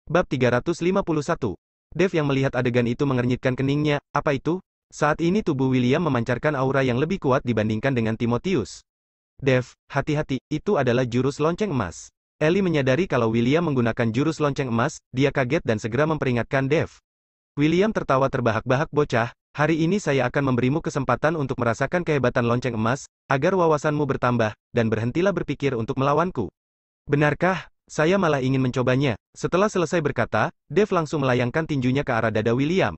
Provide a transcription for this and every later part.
Bab 351. Dev yang melihat adegan itu mengernyitkan keningnya. Apa itu? Saat ini tubuh William memancarkan aura yang lebih kuat dibandingkan dengan Timotius. Dev, hati-hati, itu adalah jurus lonceng emas. Ellie menyadari kalau William menggunakan jurus lonceng emas, dia kaget dan segera memperingatkan Dev. William tertawa terbahak-bahak. Bocah, hari ini saya akan memberimu kesempatan untuk merasakan kehebatan lonceng emas, agar wawasanmu bertambah, dan berhentilah berpikir untuk melawanku. Benarkah? Saya malah ingin mencobanya. Setelah selesai berkata, Dev langsung melayangkan tinjunya ke arah dada William.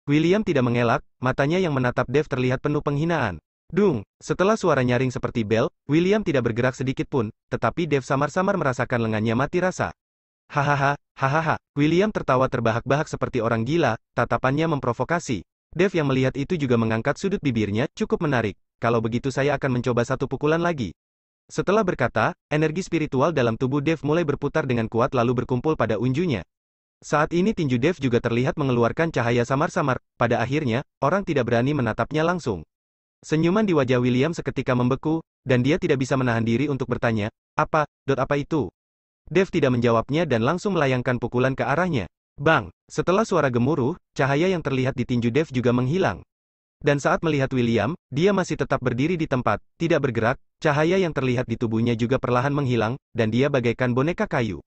William tidak mengelak, matanya yang menatap Dev terlihat penuh penghinaan. Dung! Setelah suara nyaring seperti bel, William tidak bergerak sedikit pun, tetapi Dev samar-samar merasakan lengannya mati rasa. Hahaha, hahaha. William tertawa terbahak-bahak seperti orang gila, tatapannya memprovokasi. Dev yang melihat itu juga mengangkat sudut bibirnya, cukup menarik. Kalau begitu saya akan mencoba satu pukulan lagi. Setelah berkata, energi spiritual dalam tubuh Dev mulai berputar dengan kuat lalu berkumpul pada unjunya. Saat ini tinju Dev juga terlihat mengeluarkan cahaya samar-samar, pada akhirnya, orang tidak berani menatapnya langsung. Senyuman di wajah William seketika membeku, dan dia tidak bisa menahan diri untuk bertanya, apa itu? Dev tidak menjawabnya dan langsung melayangkan pukulan ke arahnya. Bang! Setelah suara gemuruh, cahaya yang terlihat di tinju Dev juga menghilang. Dan saat melihat William, dia masih tetap berdiri di tempat, tidak bergerak, cahaya yang terlihat di tubuhnya juga perlahan menghilang, dan dia bagaikan boneka kayu.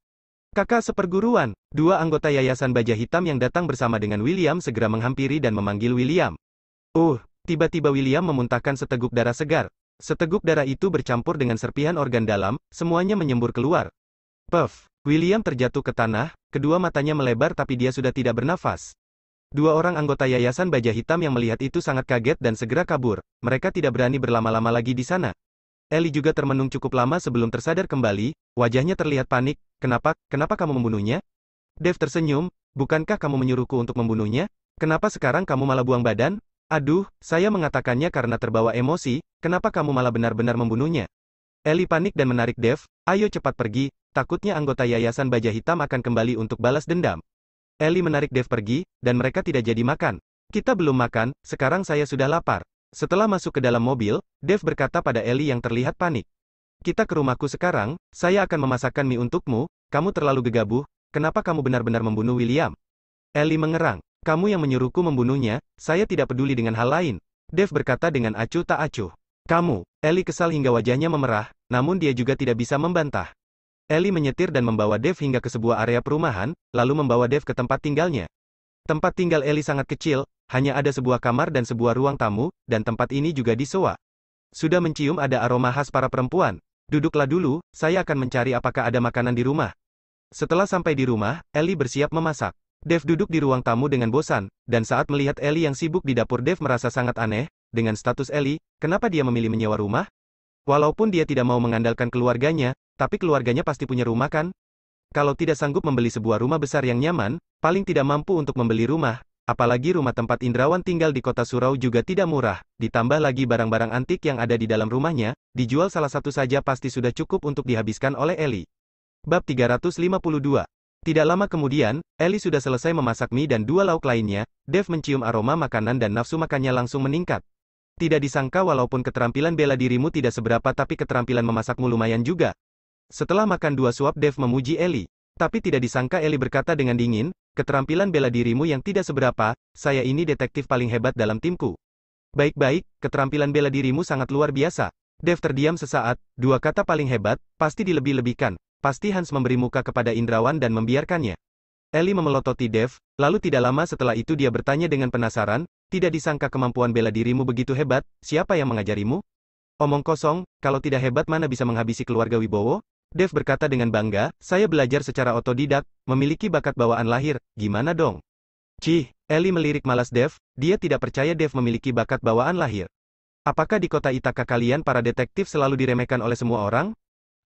Kakak seperguruan, dua anggota Yayasan Baja Hitam yang datang bersama dengan William segera menghampiri dan memanggil William. Tiba-tiba William memuntahkan seteguk darah segar. Seteguk darah itu bercampur dengan serpihan organ dalam, semuanya menyembur keluar. Puff! William terjatuh ke tanah, kedua matanya melebar tapi dia sudah tidak bernafas. Dua orang anggota Yayasan Baja Hitam yang melihat itu sangat kaget dan segera kabur. Mereka tidak berani berlama-lama lagi di sana. Ellie juga termenung cukup lama sebelum tersadar kembali, wajahnya terlihat panik. Kenapa kamu membunuhnya? Dev tersenyum, bukankah kamu menyuruhku untuk membunuhnya? Kenapa sekarang kamu malah buang badan? Aduh, saya mengatakannya karena terbawa emosi, kenapa kamu malah benar-benar membunuhnya? Ellie panik dan menarik Dev, ayo cepat pergi, takutnya anggota Yayasan Baja Hitam akan kembali untuk balas dendam. Ellie menarik Dev pergi, dan mereka tidak jadi makan. Kita belum makan, sekarang saya sudah lapar. Setelah masuk ke dalam mobil, Dev berkata pada Ellie yang terlihat panik. Kita ke rumahku sekarang, saya akan memasakkan mie untukmu, kamu terlalu gegabah, kenapa kamu benar-benar membunuh William? Ellie mengerang, kamu yang menyuruhku membunuhnya, saya tidak peduli dengan hal lain. Dev berkata dengan acuh tak acuh. Kamu, Ellie kesal hingga wajahnya memerah, namun dia juga tidak bisa membantah. Ellie menyetir dan membawa Dev hingga ke sebuah area perumahan, lalu membawa Dev ke tempat tinggalnya. Tempat tinggal Ellie sangat kecil, hanya ada sebuah kamar dan sebuah ruang tamu, dan tempat ini juga disewa. Sudah mencium ada aroma khas para perempuan. Duduklah dulu, saya akan mencari apakah ada makanan di rumah. Setelah sampai di rumah, Ellie bersiap memasak. Dev duduk di ruang tamu dengan bosan, dan saat melihat Ellie yang sibuk di dapur Dev merasa sangat aneh, dengan status Ellie, kenapa dia memilih menyewa rumah? Walaupun dia tidak mau mengandalkan keluarganya, tapi keluarganya pasti punya rumah kan? Kalau tidak sanggup membeli sebuah rumah besar yang nyaman, paling tidak mampu untuk membeli rumah, apalagi rumah tempat Indrawan tinggal di kota Surau juga tidak murah, ditambah lagi barang-barang antik yang ada di dalam rumahnya, dijual salah satu saja pasti sudah cukup untuk dihabiskan oleh Ellie. Bab 352. Tidak lama kemudian, Ellie sudah selesai memasak mie dan dua lauk lainnya, Dev mencium aroma makanan dan nafsu makannya langsung meningkat. Tidak disangka walaupun keterampilan bela dirimu tidak seberapa tapi keterampilan memasakmu lumayan juga. Setelah makan dua suap Dev memuji Ellie. Tapi tidak disangka Ellie berkata dengan dingin, keterampilan bela dirimu yang tidak seberapa, saya ini detektif paling hebat dalam timku. Baik-baik, keterampilan bela dirimu sangat luar biasa. Dev terdiam sesaat, dua kata paling hebat, pasti dilebih-lebihkan. Pasti Hans memberi muka kepada Indrawan dan membiarkannya. Ellie memelototi Dev, lalu tidak lama setelah itu dia bertanya dengan penasaran, tidak disangka kemampuan bela dirimu begitu hebat, siapa yang mengajarimu? Omong kosong, kalau tidak hebat mana bisa menghabisi keluarga Wibowo? Dev berkata dengan bangga, saya belajar secara otodidak, memiliki bakat bawaan lahir, gimana dong? Cih, Ellie melirik malas Dev, dia tidak percaya Dev memiliki bakat bawaan lahir. Apakah di kota Ithaka kalian para detektif selalu diremehkan oleh semua orang?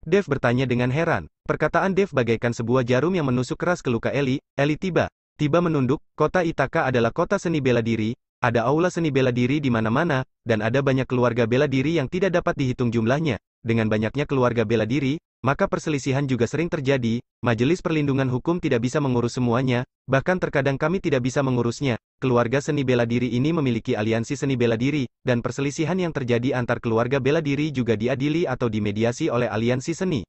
Dev bertanya dengan heran. Perkataan Dev bagaikan sebuah jarum yang menusuk keras ke luka Ellie. Ellie tiba menunduk, kota Ithaka adalah kota seni bela diri, ada aula seni bela diri di mana-mana, dan ada banyak keluarga bela diri yang tidak dapat dihitung jumlahnya. Dengan banyaknya keluarga bela diri, maka perselisihan juga sering terjadi, Majelis Perlindungan Hukum tidak bisa mengurus semuanya, bahkan terkadang kami tidak bisa mengurusnya. Keluarga seni bela diri ini memiliki aliansi seni bela diri, dan perselisihan yang terjadi antar keluarga bela diri juga diadili atau dimediasi oleh aliansi seni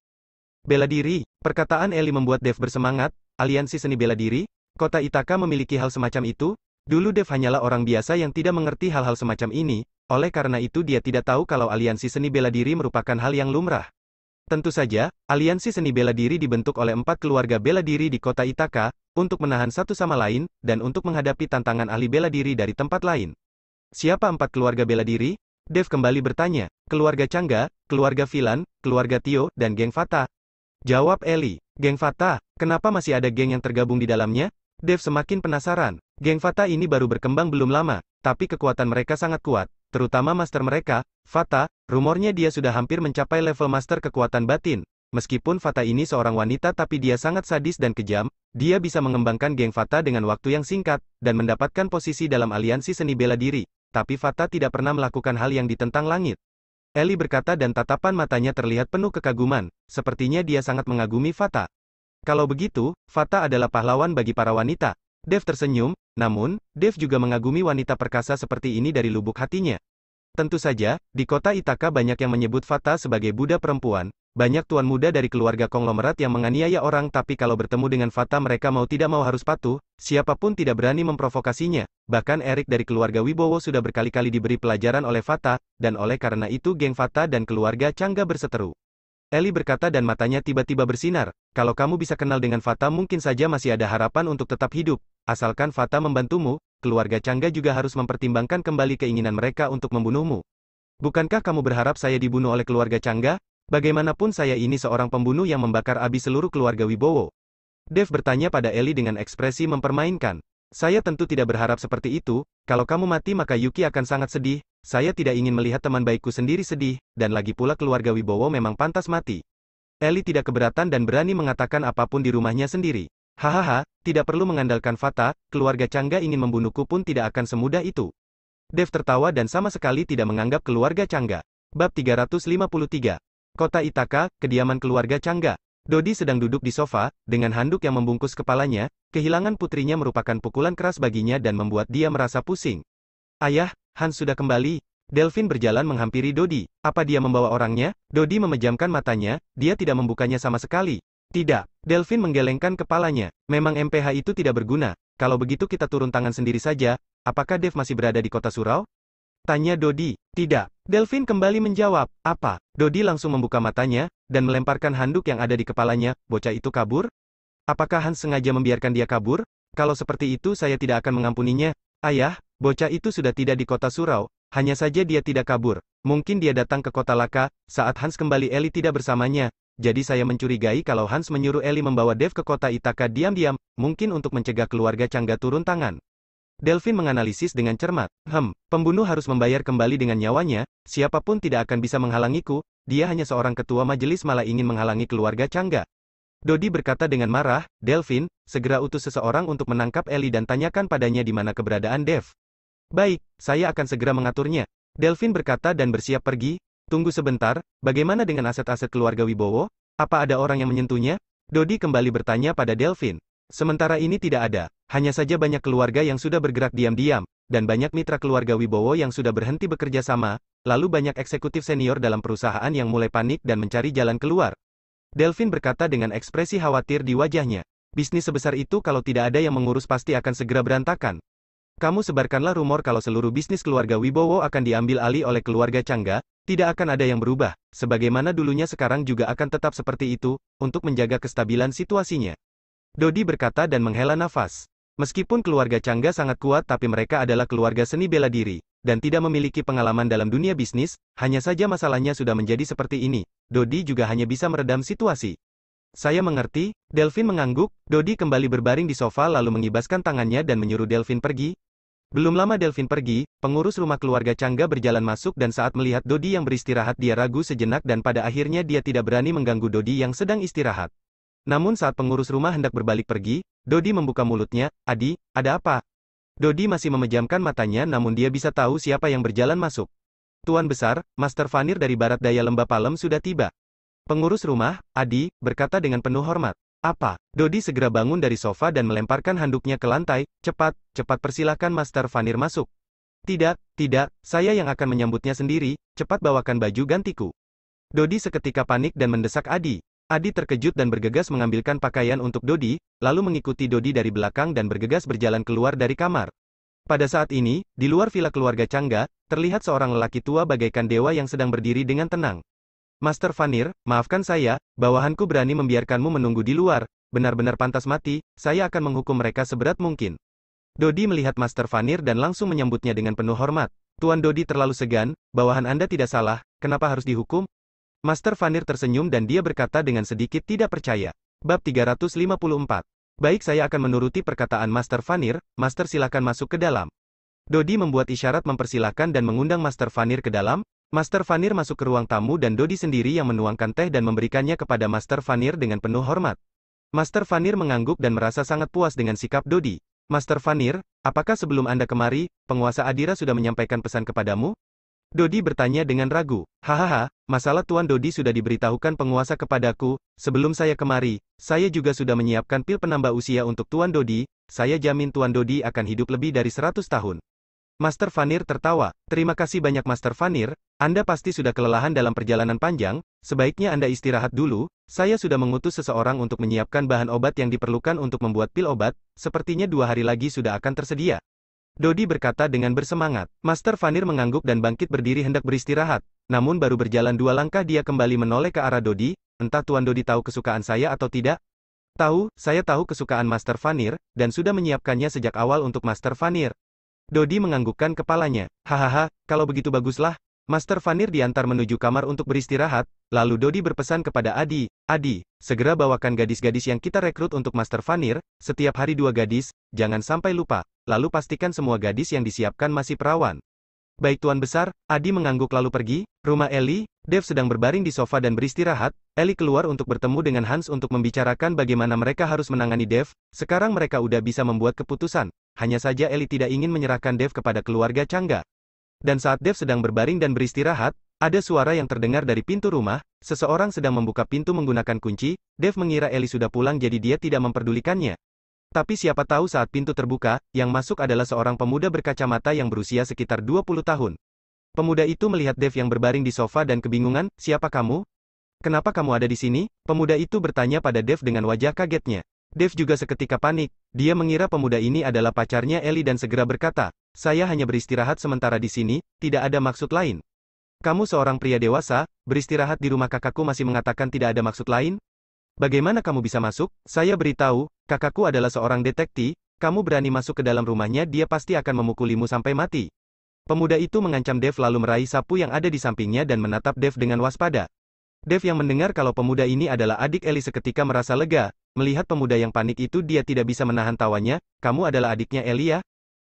bela diri. Perkataan Ellie membuat Dev bersemangat, aliansi seni bela diri? Kota Ithaka memiliki hal semacam itu? Dulu Dev hanyalah orang biasa yang tidak mengerti hal-hal semacam ini, oleh karena itu dia tidak tahu kalau aliansi seni bela diri merupakan hal yang lumrah. Tentu saja, aliansi seni bela diri dibentuk oleh 4 keluarga bela diri di kota Ithaka, untuk menahan satu sama lain, dan untuk menghadapi tantangan ahli bela diri dari tempat lain. Siapa 4 keluarga bela diri? Dev kembali bertanya. Keluarga Changga, keluarga Vilan, keluarga Tio, dan geng Fata. Jawab Ellie. Geng Fata, kenapa masih ada geng yang tergabung di dalamnya? Dev semakin penasaran. Geng Fata ini baru berkembang belum lama, tapi kekuatan mereka sangat kuat, terutama master mereka, Fata, rumornya dia sudah hampir mencapai level master kekuatan batin. Meskipun Fata ini seorang wanita tapi dia sangat sadis dan kejam, dia bisa mengembangkan geng Fata dengan waktu yang singkat, dan mendapatkan posisi dalam aliansi seni bela diri. Tapi Fata tidak pernah melakukan hal yang ditentang langit. Ellie berkata dan tatapan matanya terlihat penuh kekaguman, sepertinya dia sangat mengagumi Fata. Kalau begitu, Fata adalah pahlawan bagi para wanita. Dev tersenyum, namun, Dev juga mengagumi wanita perkasa seperti ini dari lubuk hatinya. Tentu saja, di kota Ithaka banyak yang menyebut Fata sebagai budak perempuan, banyak tuan muda dari keluarga konglomerat yang menganiaya orang tapi kalau bertemu dengan Fata mereka mau tidak mau harus patuh, siapapun tidak berani memprovokasinya, bahkan Erik dari keluarga Wibowo sudah berkali-kali diberi pelajaran oleh Fata, dan oleh karena itu geng Fata dan keluarga Changga berseteru. Ellie berkata dan matanya tiba-tiba bersinar, kalau kamu bisa kenal dengan Fata mungkin saja masih ada harapan untuk tetap hidup, asalkan Fata membantumu, keluarga Changga juga harus mempertimbangkan kembali keinginan mereka untuk membunuhmu. Bukankah kamu berharap saya dibunuh oleh keluarga Changga? Bagaimanapun saya ini seorang pembunuh yang membakar habis seluruh keluarga Wibowo. Dev bertanya pada Ellie dengan ekspresi mempermainkan. Saya tentu tidak berharap seperti itu, kalau kamu mati maka Yuki akan sangat sedih, saya tidak ingin melihat teman baikku sendiri sedih, dan lagi pula keluarga Wibowo memang pantas mati. Ellie tidak keberatan dan berani mengatakan apapun di rumahnya sendiri. Hahaha, tidak perlu mengandalkan Fata, keluarga Changga ingin membunuhku pun tidak akan semudah itu. Dev tertawa dan sama sekali tidak menganggap keluarga Changga. Bab 353. Kota Ithaka, kediaman keluarga Changga. Dodi sedang duduk di sofa, dengan handuk yang membungkus kepalanya, kehilangan putrinya merupakan pukulan keras baginya dan membuat dia merasa pusing. Ayah, Hans sudah kembali. Delvin berjalan menghampiri Dodi. Apa dia membawa orangnya? Dodi memejamkan matanya, dia tidak membukanya sama sekali. Tidak. Delvin menggelengkan kepalanya. Memang MPH itu tidak berguna. Kalau begitu kita turun tangan sendiri saja. Apakah Dev masih berada di kota surau? Tanya Dodi. Tidak. Delvin kembali menjawab. Apa? Dodi langsung membuka matanya, dan melemparkan handuk yang ada di kepalanya. Bocah itu kabur? Apakah Hans sengaja membiarkan dia kabur? Kalau seperti itu saya tidak akan mengampuninya. Ayah, bocah itu sudah tidak di kota surau. Hanya saja dia tidak kabur. Mungkin dia datang ke kota Laka, saat Hans kembali Ellie tidak bersamanya. Jadi saya mencurigai kalau Hans menyuruh Ellie membawa Dev ke kota Ithaka diam-diam, mungkin untuk mencegah keluarga Changga turun tangan. Delvin menganalisis dengan cermat. Pembunuh harus membayar kembali dengan nyawanya, siapapun tidak akan bisa menghalangiku, dia hanya seorang ketua majelis malah ingin menghalangi keluarga Changga. Dodi berkata dengan marah, Delvin, segera utus seseorang untuk menangkap Ellie dan tanyakan padanya di mana keberadaan Dev. Baik, saya akan segera mengaturnya. Delvin berkata dan bersiap pergi. Tunggu sebentar, bagaimana dengan aset-aset keluarga Wibowo? Apa ada orang yang menyentuhnya? Dodi kembali bertanya pada Delvin. Sementara ini tidak ada, hanya saja banyak keluarga yang sudah bergerak diam-diam, dan banyak mitra keluarga Wibowo yang sudah berhenti bekerja sama, lalu banyak eksekutif senior dalam perusahaan yang mulai panik dan mencari jalan keluar. Delvin berkata dengan ekspresi khawatir di wajahnya. Bisnis sebesar itu kalau tidak ada yang mengurus pasti akan segera berantakan. Kamu sebarkanlah rumor kalau seluruh bisnis keluarga Wibowo akan diambil alih oleh keluarga Changga, tidak akan ada yang berubah, sebagaimana dulunya sekarang juga akan tetap seperti itu, untuk menjaga kestabilan situasinya. Dodi berkata dan menghela nafas. Meskipun keluarga Changga sangat kuat tapi mereka adalah keluarga seni bela diri, dan tidak memiliki pengalaman dalam dunia bisnis, hanya saja masalahnya sudah menjadi seperti ini. Dodi juga hanya bisa meredam situasi. Saya mengerti, Delvin mengangguk, Dodi kembali berbaring di sofa lalu mengibaskan tangannya dan menyuruh Delvin pergi. Belum lama Delvin pergi, pengurus rumah keluarga Changga berjalan masuk dan saat melihat Dodi yang beristirahat dia ragu sejenak dan pada akhirnya dia tidak berani mengganggu Dodi yang sedang istirahat. Namun saat pengurus rumah hendak berbalik pergi, Dodi membuka mulutnya, Adi, ada apa? Dodi masih memejamkan matanya namun dia bisa tahu siapa yang berjalan masuk. Tuan Besar, Master Vanir dari Barat Daya Lembah Palem sudah tiba. Pengurus rumah, Adi, berkata dengan penuh hormat. Apa? Dodi segera bangun dari sofa dan melemparkan handuknya ke lantai, cepat persilahkan Master Vanir masuk. Tidak, saya yang akan menyambutnya sendiri, cepat bawakan baju gantiku. Dodi seketika panik dan mendesak Adi. Adi terkejut dan bergegas mengambilkan pakaian untuk Dodi, lalu mengikuti Dodi dari belakang dan bergegas berjalan keluar dari kamar. Pada saat ini, di luar villa keluarga Changga, terlihat seorang lelaki tua bagaikan dewa yang sedang berdiri dengan tenang. Master Vanir, maafkan saya, bawahanku berani membiarkanmu menunggu di luar, benar-benar pantas mati, saya akan menghukum mereka seberat mungkin. Dodi melihat Master Vanir dan langsung menyambutnya dengan penuh hormat. Tuan Dodi terlalu segan, bawahan Anda tidak salah, kenapa harus dihukum? Master Vanir tersenyum dan dia berkata dengan sedikit tidak percaya. Bab 354. Baik, saya akan menuruti perkataan Master Vanir, Master silakan masuk ke dalam. Dodi membuat isyarat mempersilahkan dan mengundang Master Vanir ke dalam. Master Vanir masuk ke ruang tamu dan Dodi sendiri yang menuangkan teh dan memberikannya kepada Master Vanir dengan penuh hormat. Master Vanir mengangguk dan merasa sangat puas dengan sikap Dodi. Master Vanir, apakah sebelum Anda kemari, penguasa Adira sudah menyampaikan pesan kepadamu? Dodi bertanya dengan ragu. Hahaha, masalah Tuan Dodi sudah diberitahukan penguasa kepadaku, sebelum saya kemari, saya juga sudah menyiapkan pil penambah usia untuk Tuan Dodi, saya jamin Tuan Dodi akan hidup lebih dari 100 tahun. Master Vanir tertawa, terima kasih banyak Master Vanir, Anda pasti sudah kelelahan dalam perjalanan panjang, sebaiknya Anda istirahat dulu, saya sudah mengutus seseorang untuk menyiapkan bahan obat yang diperlukan untuk membuat pil obat, sepertinya 2 hari lagi sudah akan tersedia. Dodi berkata dengan bersemangat. Master Vanir mengangguk dan bangkit berdiri hendak beristirahat. Namun baru berjalan 2 langkah dia kembali menoleh ke arah Dodi, entah Tuan Dodi tahu kesukaan saya atau tidak? Tahu, saya tahu kesukaan Master Vanir, dan sudah menyiapkannya sejak awal untuk Master Vanir. Dodi menganggukkan kepalanya. Hahaha, kalau begitu baguslah. Master Vanir diantar menuju kamar untuk beristirahat, lalu Dodi berpesan kepada Adi, Adi, segera bawakan gadis-gadis yang kita rekrut untuk Master Vanir, setiap hari 2 gadis, jangan sampai lupa, lalu pastikan semua gadis yang disiapkan masih perawan. Baik Tuan Besar, Adi mengangguk lalu pergi. Rumah Eli, Dev sedang berbaring di sofa dan beristirahat, Eli keluar untuk bertemu dengan Hans untuk membicarakan bagaimana mereka harus menangani Dev, sekarang mereka udah bisa membuat keputusan, hanya saja Eli tidak ingin menyerahkan Dev kepada keluarga Changga. Dan saat Dev sedang berbaring dan beristirahat, ada suara yang terdengar dari pintu rumah, seseorang sedang membuka pintu menggunakan kunci, Dev mengira Eli sudah pulang jadi dia tidak memperdulikannya. Tapi siapa tahu saat pintu terbuka, yang masuk adalah seorang pemuda berkacamata yang berusia sekitar 20 tahun. Pemuda itu melihat Dev yang berbaring di sofa dan kebingungan, siapa kamu? Kenapa kamu ada di sini? Pemuda itu bertanya pada Dev dengan wajah kagetnya. Dev juga seketika panik, dia mengira pemuda ini adalah pacarnya Eli dan segera berkata, saya hanya beristirahat sementara di sini, tidak ada maksud lain. Kamu seorang pria dewasa, beristirahat di rumah kakakku masih mengatakan tidak ada maksud lain? Bagaimana kamu bisa masuk? Saya beritahu, kakakku adalah seorang detektif, kamu berani masuk ke dalam rumahnya dia pasti akan memukulimu sampai mati. Pemuda itu mengancam Dev lalu meraih sapu yang ada di sampingnya dan menatap Dev dengan waspada. Dev yang mendengar kalau pemuda ini adalah adik Eli seketika merasa lega, melihat pemuda yang panik itu dia tidak bisa menahan tawanya, kamu adalah adiknya Eli ya?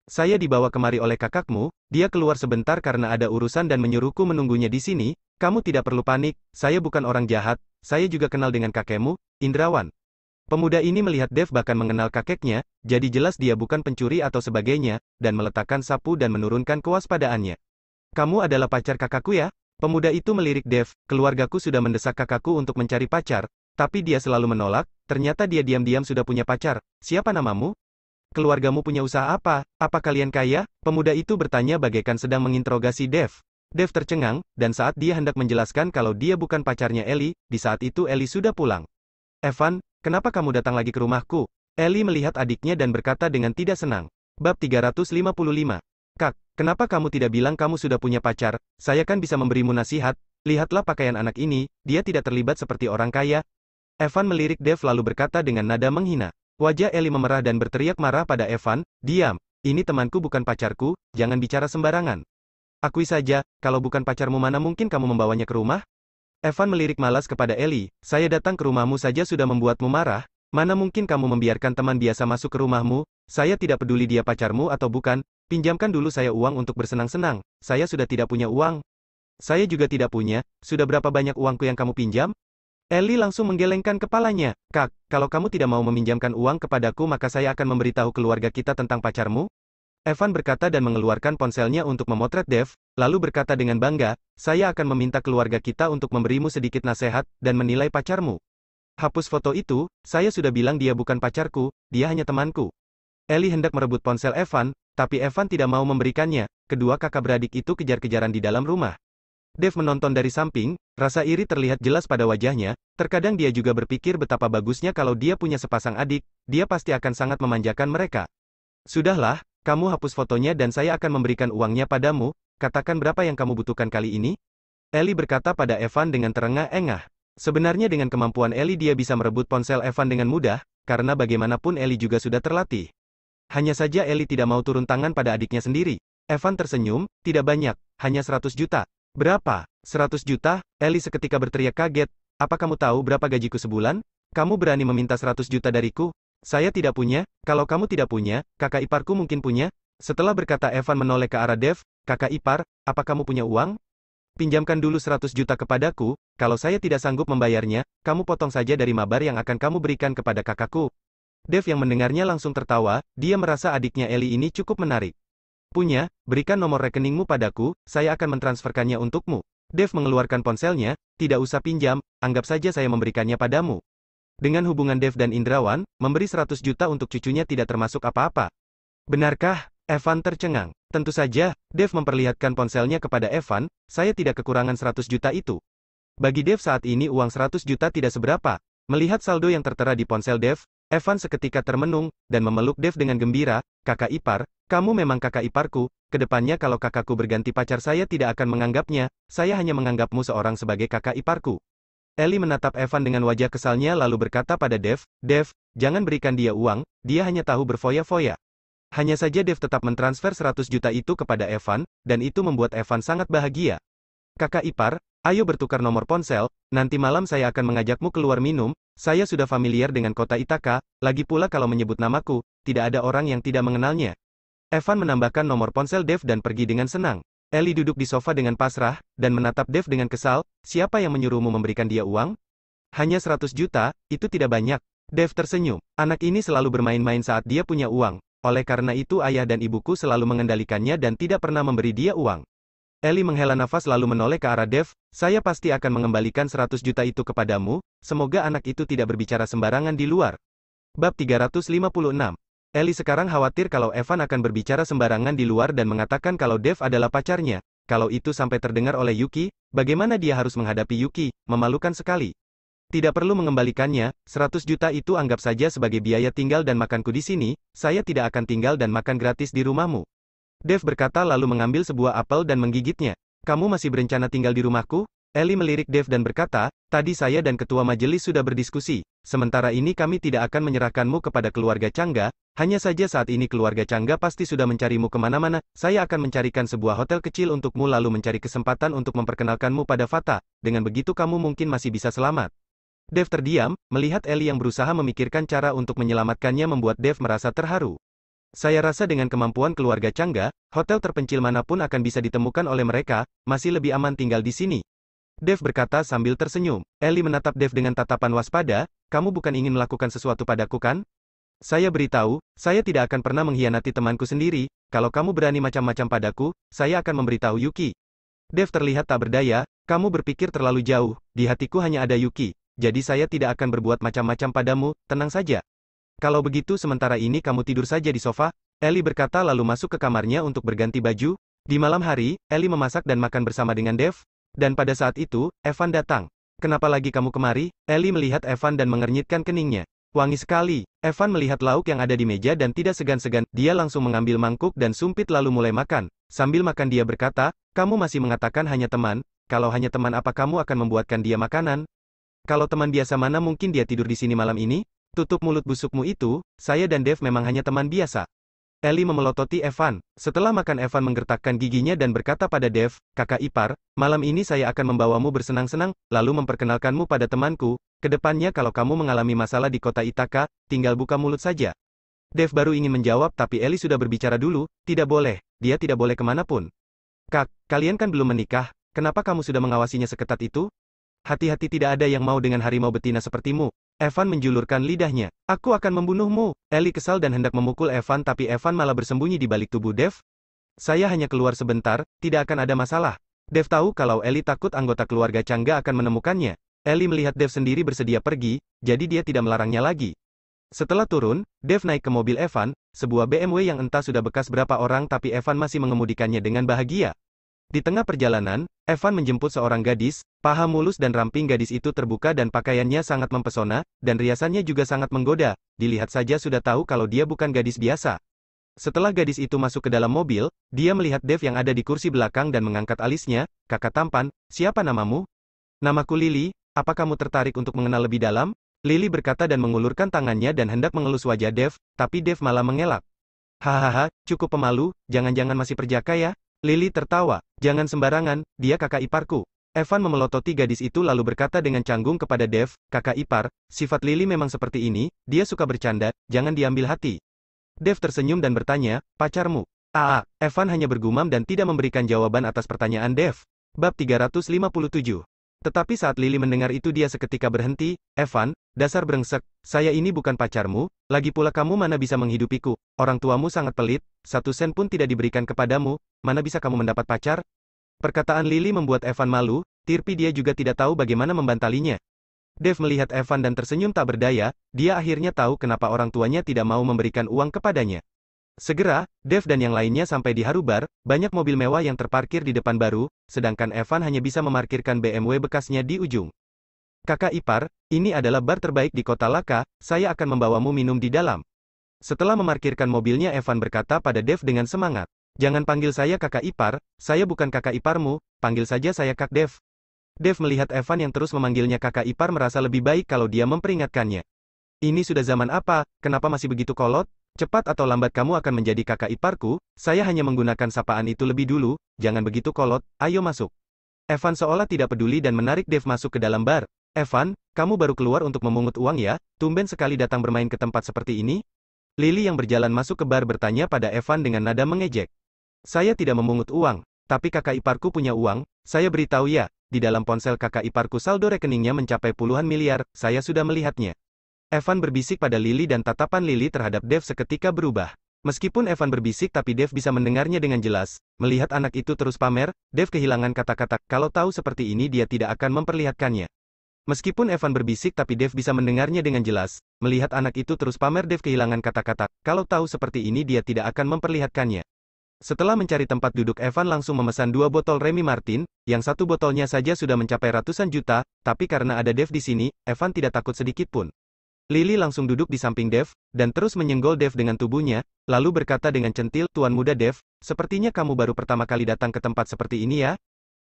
Saya dibawa kemari oleh kakakmu, dia keluar sebentar karena ada urusan dan menyuruhku menunggunya di sini, kamu tidak perlu panik, saya bukan orang jahat, saya juga kenal dengan kakekmu, Indrawan. Pemuda ini melihat Dev bahkan mengenal kakeknya, jadi jelas dia bukan pencuri atau sebagainya, dan meletakkan sapu dan menurunkan kewaspadaannya. Kamu adalah pacar kakakku ya? Pemuda itu melirik Dev, keluargaku sudah mendesak kakakku untuk mencari pacar, tapi dia selalu menolak, ternyata dia diam-diam sudah punya pacar, siapa namamu? Keluargamu punya usaha apa? Apa kalian kaya? Pemuda itu bertanya bagaikan sedang menginterogasi Dev. Dev tercengang, dan saat dia hendak menjelaskan kalau dia bukan pacarnya Eli, di saat itu Eli sudah pulang. Evan, kenapa kamu datang lagi ke rumahku? Eli melihat adiknya dan berkata dengan tidak senang. Bab 355. Kak, kenapa kamu tidak bilang kamu sudah punya pacar? Saya kan bisa memberimu nasihat. Lihatlah pakaian anak ini, dia tidak terlibat seperti orang kaya. Evan melirik Dev lalu berkata dengan nada menghina. Wajah Eli memerah dan berteriak marah pada Evan, diam, ini temanku bukan pacarku, jangan bicara sembarangan. Akui saja, kalau bukan pacarmu mana mungkin kamu membawanya ke rumah? Evan melirik malas kepada Eli, saya datang ke rumahmu saja sudah membuatmu marah, mana mungkin kamu membiarkan teman biasa masuk ke rumahmu, saya tidak peduli dia pacarmu atau bukan, pinjamkan dulu saya uang untuk bersenang-senang, saya sudah tidak punya uang. Saya juga tidak punya, sudah berapa banyak uangku yang kamu pinjam? Eli langsung menggelengkan kepalanya. Kak, kalau kamu tidak mau meminjamkan uang kepadaku maka saya akan memberitahu keluarga kita tentang pacarmu. Evan berkata dan mengeluarkan ponselnya untuk memotret Dev, lalu berkata dengan bangga, saya akan meminta keluarga kita untuk memberimu sedikit nasihat, dan menilai pacarmu. Hapus foto itu, saya sudah bilang dia bukan pacarku, dia hanya temanku. Eli hendak merebut ponsel Evan, tapi Evan tidak mau memberikannya, kedua kakak beradik itu kejar-kejaran di dalam rumah. Dev menonton dari samping, rasa iri terlihat jelas pada wajahnya, terkadang dia juga berpikir betapa bagusnya kalau dia punya sepasang adik, dia pasti akan sangat memanjakan mereka. Sudahlah, kamu hapus fotonya dan saya akan memberikan uangnya padamu, katakan berapa yang kamu butuhkan kali ini? Ellie berkata pada Evan dengan terengah-engah. Sebenarnya dengan kemampuan Ellie dia bisa merebut ponsel Evan dengan mudah, karena bagaimanapun Ellie juga sudah terlatih. Hanya saja Ellie tidak mau turun tangan pada adiknya sendiri. Evan tersenyum, tidak banyak, hanya 100 juta. Berapa? 100 juta? Ellie seketika berteriak kaget. Apa kamu tahu berapa gajiku sebulan? Kamu berani meminta 100 juta dariku? Saya tidak punya. Kalau kamu tidak punya, kakak iparku mungkin punya. Setelah berkata Evan menoleh ke arah Dev, kakak ipar, apa kamu punya uang? Pinjamkan dulu 100 juta kepadaku, kalau saya tidak sanggup membayarnya, kamu potong saja dari mabar yang akan kamu berikan kepada kakakku. Dev yang mendengarnya langsung tertawa, dia merasa adiknya Ellie ini cukup menarik. Punya, berikan nomor rekeningmu padaku, saya akan mentransferkannya untukmu. Dev mengeluarkan ponselnya, tidak usah pinjam, anggap saja saya memberikannya padamu. Dengan hubungan Dev dan Indrawan, memberi 100 juta untuk cucunya tidak termasuk apa-apa. Benarkah? Evan tercengang. Tentu saja, Dev memperlihatkan ponselnya kepada Evan, saya tidak kekurangan 100 juta itu. Bagi Dev saat ini uang 100 juta tidak seberapa. Melihat saldo yang tertera di ponsel Dev, Evan seketika termenung, dan memeluk Dev dengan gembira, kakak ipar, kamu memang kakak iparku, kedepannya kalau kakakku berganti pacar saya tidak akan menganggapnya, saya hanya menganggapmu seorang sebagai kakak iparku. Ellie menatap Evan dengan wajah kesalnya lalu berkata pada Dev, Dev, jangan berikan dia uang, dia hanya tahu berfoya-foya. Hanya saja Dev tetap mentransfer 100 juta itu kepada Evan, dan itu membuat Evan sangat bahagia. Kakak ipar, ayo bertukar nomor ponsel, nanti malam saya akan mengajakmu keluar minum, saya sudah familiar dengan kota Ithaka, lagi pula kalau menyebut namaku, tidak ada orang yang tidak mengenalnya. Evan menambahkan nomor ponsel Dev dan pergi dengan senang. Ellie duduk di sofa dengan pasrah, dan menatap Dev dengan kesal, siapa yang menyuruhmu memberikan dia uang? Hanya 100 juta, itu tidak banyak. Dev tersenyum, anak ini selalu bermain-main saat dia punya uang, oleh karena itu ayah dan ibuku selalu mengendalikannya dan tidak pernah memberi dia uang. Ellie menghela nafas lalu menoleh ke arah Dev, saya pasti akan mengembalikan 100 juta itu kepadamu, semoga anak itu tidak berbicara sembarangan di luar. Bab 356. Ellie sekarang khawatir kalau Evan akan berbicara sembarangan di luar dan mengatakan kalau Dev adalah pacarnya. Kalau itu sampai terdengar oleh Yuki, bagaimana dia harus menghadapi Yuki, memalukan sekali. Tidak perlu mengembalikannya, 100 juta itu anggap saja sebagai biaya tinggal dan makanku di sini, saya tidak akan tinggal dan makan gratis di rumahmu. Dev berkata lalu mengambil sebuah apel dan menggigitnya. Kamu masih berencana tinggal di rumahku? Ellie melirik Dev dan berkata, tadi saya dan ketua majelis sudah berdiskusi, sementara ini kami tidak akan menyerahkanmu kepada keluarga Changga, hanya saja saat ini keluarga Changga pasti sudah mencarimu kemana-mana, saya akan mencarikan sebuah hotel kecil untukmu lalu mencari kesempatan untuk memperkenalkanmu pada Fata, dengan begitu kamu mungkin masih bisa selamat. Dev terdiam, melihat Ellie yang berusaha memikirkan cara untuk menyelamatkannya membuat Dev merasa terharu. Saya rasa dengan kemampuan keluarga Changga, hotel terpencil manapun akan bisa ditemukan oleh mereka, masih lebih aman tinggal di sini. Dev berkata sambil tersenyum. Ellie menatap Dev dengan tatapan waspada, kamu bukan ingin melakukan sesuatu padaku kan? Saya beritahu, saya tidak akan pernah mengkhianati temanku sendiri, kalau kamu berani macam-macam padaku, saya akan memberitahu Yuki. Dev terlihat tak berdaya, kamu berpikir terlalu jauh, di hatiku hanya ada Yuki, jadi saya tidak akan berbuat macam-macam padamu, tenang saja. Kalau begitu sementara ini kamu tidur saja di sofa, Ellie berkata lalu masuk ke kamarnya untuk berganti baju. Di malam hari, Ellie memasak dan makan bersama dengan Dev, dan pada saat itu, Evan datang. Kenapa lagi kamu kemari? Ellie melihat Evan dan mengernyitkan keningnya. Wangi sekali. Evan melihat lauk yang ada di meja dan tidak segan-segan, dia langsung mengambil mangkuk dan sumpit lalu mulai makan. Sambil makan dia berkata, kamu masih mengatakan hanya teman, kalau hanya teman apa kamu akan membuatkan dia makanan? Kalau teman biasa mana mungkin dia tidur di sini malam ini? Tutup mulut busukmu itu, saya dan Dev memang hanya teman biasa. Ellie memelototi Evan. Setelah makan Evan menggertakkan giginya dan berkata pada Dev, kakak ipar, malam ini saya akan membawamu bersenang-senang, lalu memperkenalkanmu pada temanku, kedepannya kalau kamu mengalami masalah di kota Ithaka, tinggal buka mulut saja. Dev baru ingin menjawab tapi Ellie sudah berbicara dulu, tidak boleh, dia tidak boleh kemanapun. Kak, kalian kan belum menikah, kenapa kamu sudah mengawasinya seketat itu? Hati-hati tidak ada yang mau dengan harimau betina sepertimu. Evan menjulurkan lidahnya. Aku akan membunuhmu. Ellie kesal dan hendak memukul Evan tapi Evan malah bersembunyi di balik tubuh Dev. Saya hanya keluar sebentar, tidak akan ada masalah. Dev tahu kalau Ellie takut anggota keluarga Changga akan menemukannya. Ellie melihat Dev sendiri bersedia pergi, jadi dia tidak melarangnya lagi. Setelah turun, Dev naik ke mobil Evan, sebuah BMW yang entah sudah bekas berapa orang tapi Evan masih mengemudikannya dengan bahagia. Di tengah perjalanan, Evan menjemput seorang gadis, paha mulus dan ramping gadis itu terbuka dan pakaiannya sangat mempesona, dan riasannya juga sangat menggoda, dilihat saja sudah tahu kalau dia bukan gadis biasa. Setelah gadis itu masuk ke dalam mobil, dia melihat Dev yang ada di kursi belakang dan mengangkat alisnya, "Kakak tampan, siapa namamu?" "Namaku Lily, apa kamu tertarik untuk mengenal lebih dalam?" Lily berkata dan mengulurkan tangannya dan hendak mengelus wajah Dev, tapi Dev malah mengelak. "Hahaha, cukup pemalu, jangan-jangan masih perjaka ya?" Lily tertawa, "Jangan sembarangan, dia kakak iparku." Evan memelototi gadis itu lalu berkata dengan canggung kepada Dev, "Kakak ipar, sifat Lily memang seperti ini, dia suka bercanda, jangan diambil hati." Dev tersenyum dan bertanya, "Pacarmu?" Evan hanya bergumam dan tidak memberikan jawaban atas pertanyaan Dev. Bab 357. Tetapi saat Lily mendengar itu dia seketika berhenti, "Evan, dasar brengsek, saya ini bukan pacarmu, lagi pula kamu mana bisa menghidupiku, orang tuamu sangat pelit, 1 sen pun tidak diberikan kepadamu, mana bisa kamu mendapat pacar?" Perkataan Lily membuat Evan malu, tapi dia juga tidak tahu bagaimana membantalinya. Dev melihat Evan dan tersenyum tak berdaya, dia akhirnya tahu kenapa orang tuanya tidak mau memberikan uang kepadanya. Segera, Dev dan yang lainnya sampai di Harubar, banyak mobil mewah yang terparkir di depan baru, sedangkan Evan hanya bisa memarkirkan BMW bekasnya di ujung. "Kakak ipar, ini adalah bar terbaik di kota Laka, saya akan membawamu minum di dalam." Setelah memarkirkan mobilnya Evan berkata pada Dev dengan semangat, "Jangan panggil saya kakak ipar, saya bukan kakak iparmu, panggil saja saya Kak Dev." Dev melihat Evan yang terus memanggilnya kakak ipar merasa lebih baik kalau dia memperingatkannya. "Ini sudah zaman apa, kenapa masih begitu kolot? Cepat atau lambat kamu akan menjadi kakak iparku, saya hanya menggunakan sapaan itu lebih dulu, jangan begitu kolot, ayo masuk." Evan seolah tidak peduli dan menarik Dev masuk ke dalam bar. "Evan, kamu baru keluar untuk memungut uang ya, tumben sekali datang bermain ke tempat seperti ini?" Lily yang berjalan masuk ke bar bertanya pada Evan dengan nada mengejek. "Saya tidak memungut uang, tapi kakak iparku punya uang, saya beritahu ya, di dalam ponsel kakak iparku saldo rekeningnya mencapai puluhan miliar, saya sudah melihatnya." Evan berbisik pada Lily dan tatapan Lily terhadap Dev seketika berubah. Meskipun Evan berbisik tapi Dev bisa mendengarnya dengan jelas. Melihat anak itu terus pamer, Dev kehilangan kata-kata, kalau tahu seperti ini dia tidak akan memperlihatkannya. Meskipun Evan berbisik tapi Dev bisa mendengarnya dengan jelas. Melihat anak itu terus pamer Dev kehilangan kata-kata, kalau tahu seperti ini dia tidak akan memperlihatkannya. Setelah mencari tempat duduk Evan langsung memesan 2 botol Remy Martin, yang 1 botolnya saja sudah mencapai ratusan juta, tapi karena ada Dev di sini, Evan tidak takut sedikit pun. Lily langsung duduk di samping Dev, dan terus menyenggol Dev dengan tubuhnya, lalu berkata dengan centil, "Tuan muda Dev, sepertinya kamu baru pertama kali datang ke tempat seperti ini ya?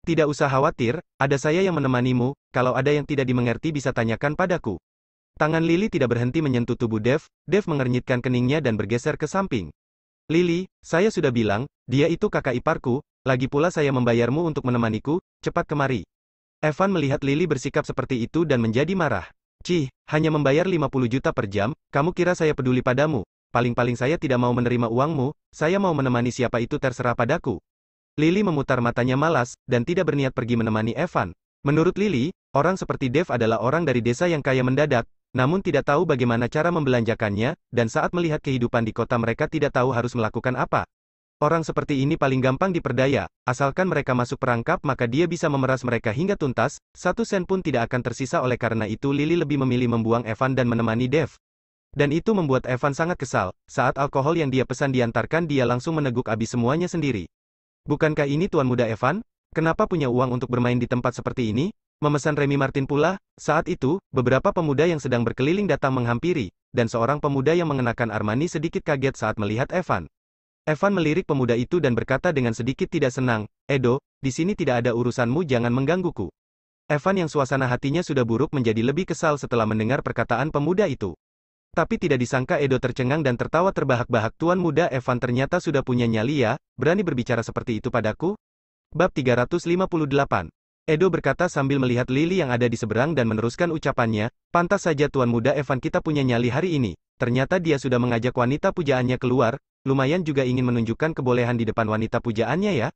Tidak usah khawatir, ada saya yang menemanimu, kalau ada yang tidak dimengerti bisa tanyakan padaku." Tangan Lily tidak berhenti menyentuh tubuh Dev, Dev mengernyitkan keningnya dan bergeser ke samping. "Lily, saya sudah bilang, dia itu kakak iparku, lagi pula saya membayarmu untuk menemaniku, cepat kemari." Evan melihat Lily bersikap seperti itu dan menjadi marah. "Cih, hanya membayar 50 juta per jam, kamu kira saya peduli padamu? Paling-paling saya tidak mau menerima uangmu, saya mau menemani siapa itu terserah padaku." Lily memutar matanya malas, dan tidak berniat pergi menemani Evan. Menurut Lily, orang seperti Dev adalah orang dari desa yang kaya mendadak, namun tidak tahu bagaimana cara membelanjakannya, dan saat melihat kehidupan di kota mereka tidak tahu harus melakukan apa. Orang seperti ini paling gampang diperdaya, asalkan mereka masuk perangkap maka dia bisa memeras mereka hingga tuntas, 1 sen pun tidak akan tersisa oleh karena itu Lily lebih memilih membuang Evan dan menemani Dev. Dan itu membuat Evan sangat kesal, saat alkohol yang dia pesan diantarkan dia langsung meneguk habis semuanya sendiri. "Bukankah ini Tuan Muda Evan? Kenapa punya uang untuk bermain di tempat seperti ini? Memesan Remy Martin pula?" Saat itu, beberapa pemuda yang sedang berkeliling datang menghampiri, dan seorang pemuda yang mengenakan Armani sedikit kaget saat melihat Evan. Evan melirik pemuda itu dan berkata dengan sedikit tidak senang, "Edo, di sini tidak ada urusanmu jangan menggangguku." Evan yang suasana hatinya sudah buruk menjadi lebih kesal setelah mendengar perkataan pemuda itu. Tapi tidak disangka Edo tercengang dan tertawa terbahak-bahak. "Tuan muda Evan ternyata sudah punya nyali ya, berani berbicara seperti itu padaku?" Bab 358. Edo berkata sambil melihat Lily yang ada di seberang dan meneruskan ucapannya, "Pantas saja Tuan muda Evan kita punya nyali hari ini. Ternyata dia sudah mengajak wanita pujaannya keluar, lumayan juga ingin menunjukkan kebolehan di depan wanita pujaannya ya."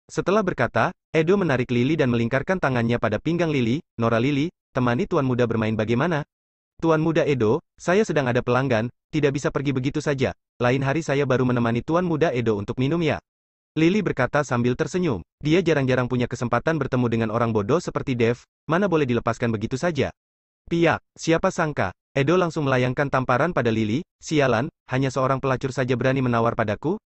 Setelah berkata, Edo menarik Lily dan melingkarkan tangannya pada pinggang Lily. "Nora Lily, temani Tuan muda bermain bagaimana?" "Tuan muda Edo, saya sedang ada pelanggan, tidak bisa pergi begitu saja. Lain hari saya baru menemani Tuan muda Edo untuk minum ya." Lily berkata sambil tersenyum. Dia jarang-jarang punya kesempatan bertemu dengan orang bodoh seperti Dev, mana boleh dilepaskan begitu saja. Piak, siapa sangka, Edo langsung melayangkan tamparan pada Lily. "Sialan, hanya seorang pelacur saja berani menawar padaku?"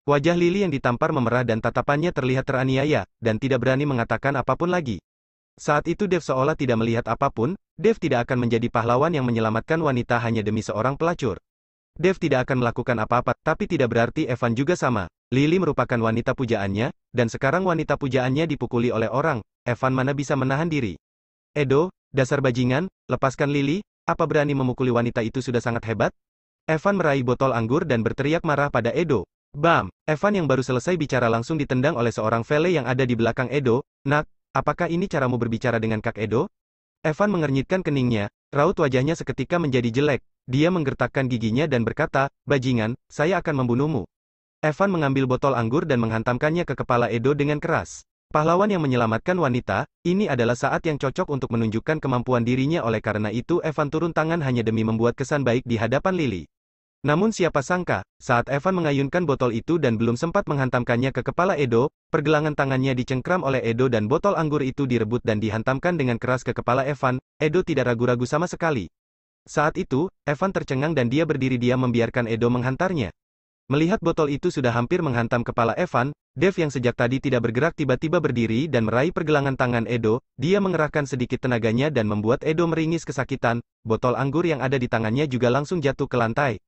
Wajah Lily yang ditampar memerah dan tatapannya terlihat teraniaya, dan tidak berani mengatakan apapun lagi. Saat itu Dev seolah tidak melihat apapun, Dev tidak akan menjadi pahlawan yang menyelamatkan wanita hanya demi seorang pelacur. Dev tidak akan melakukan apa-apa, tapi tidak berarti Evan juga sama. Lily merupakan wanita pujaannya, dan sekarang wanita pujaannya dipukuli oleh orang. Evan mana bisa menahan diri. Edo, dasar bajingan, lepaskan Lily, apa berani memukuli wanita itu sudah sangat hebat? Evan meraih botol anggur dan berteriak marah pada Edo. Bam! Evan yang baru selesai bicara langsung ditendang oleh seorang Vele yang ada di belakang Edo. Nak, apakah ini caramu berbicara dengan Kak Edo? Evan mengernyitkan keningnya, raut wajahnya seketika menjadi jelek. Dia menggertakkan giginya dan berkata, bajingan, saya akan membunuhmu. Evan mengambil botol anggur dan menghantamkannya ke kepala Edo dengan keras. Pahlawan yang menyelamatkan wanita, ini adalah saat yang cocok untuk menunjukkan kemampuan dirinya oleh karena itu Evan turun tangan hanya demi membuat kesan baik di hadapan Lily. Namun siapa sangka, saat Evan mengayunkan botol itu dan belum sempat menghantamkannya ke kepala Edo, pergelangan tangannya dicengkram oleh Edo dan botol anggur itu direbut dan dihantamkan dengan keras ke kepala Evan. Edo tidak ragu-ragu sama sekali. Saat itu, Evan tercengang dan dia berdiri diam membiarkan Edo menghantarnya. Melihat botol itu sudah hampir menghantam kepala Evan, Dev yang sejak tadi tidak bergerak tiba-tiba berdiri dan meraih pergelangan tangan Edo. Dia mengerahkan sedikit tenaganya dan membuat Edo meringis kesakitan. Botol anggur yang ada di tangannya juga langsung jatuh ke lantai.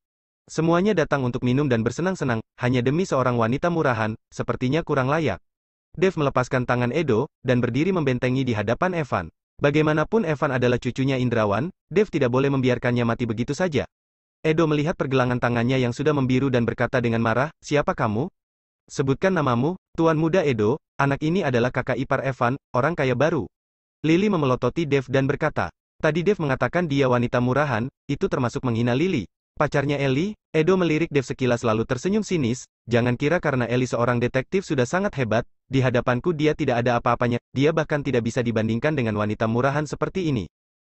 Semuanya datang untuk minum dan bersenang-senang, hanya demi seorang wanita murahan, sepertinya kurang layak. Dev melepaskan tangan Edo, dan berdiri membentengi di hadapan Evan. Bagaimanapun Evan adalah cucunya Indrawan, Dev tidak boleh membiarkannya mati begitu saja. Edo melihat pergelangan tangannya yang sudah membiru dan berkata dengan marah, siapa kamu? Sebutkan namamu, Tuan Muda Edo, anak ini adalah kakak ipar Evan, orang kaya baru. Lily memelototi Dev dan berkata, tadi Dev mengatakan dia wanita murahan, itu termasuk menghina Lily. Pacarnya Ellie, Edo melirik Dev sekilas lalu tersenyum sinis, jangan kira karena Ellie seorang detektif sudah sangat hebat, di hadapanku dia tidak ada apa-apanya, dia bahkan tidak bisa dibandingkan dengan wanita murahan seperti ini.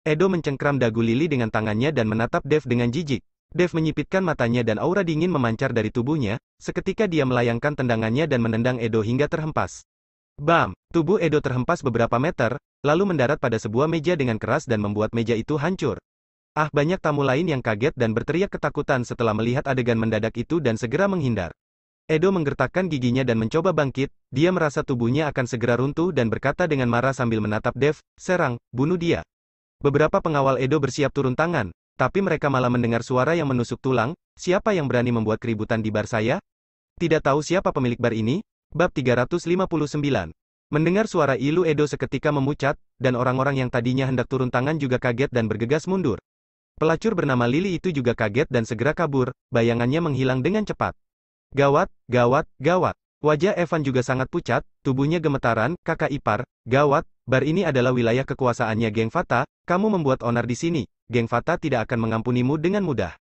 Edo mencengkram dagu Lily dengan tangannya dan menatap Dev dengan jijik. Dev menyipitkan matanya dan aura dingin memancar dari tubuhnya, seketika dia melayangkan tendangannya dan menendang Edo hingga terhempas. Bam! Tubuh Edo terhempas beberapa meter, lalu mendarat pada sebuah meja dengan keras dan membuat meja itu hancur. Banyak tamu lain yang kaget dan berteriak ketakutan setelah melihat adegan mendadak itu dan segera menghindar. Edo menggertakkan giginya dan mencoba bangkit, dia merasa tubuhnya akan segera runtuh dan berkata dengan marah sambil menatap Dev, serang, bunuh dia. Beberapa pengawal Edo bersiap turun tangan, tapi mereka malah mendengar suara yang menusuk tulang, siapa yang berani membuat keributan di bar saya? Tidak tahu siapa pemilik bar ini? Bab 359. Mendengar suara ilu Edo seketika memucat, dan orang-orang yang tadinya hendak turun tangan juga kaget dan bergegas mundur. Pelacur bernama Lily itu juga kaget dan segera kabur, bayangannya menghilang dengan cepat. Gawat, gawat, gawat. Wajah Evan juga sangat pucat, tubuhnya gemetaran, kakak ipar, gawat, bar ini adalah wilayah kekuasaannya geng Fata, kamu membuat onar di sini, geng Fata tidak akan mengampunimu dengan mudah.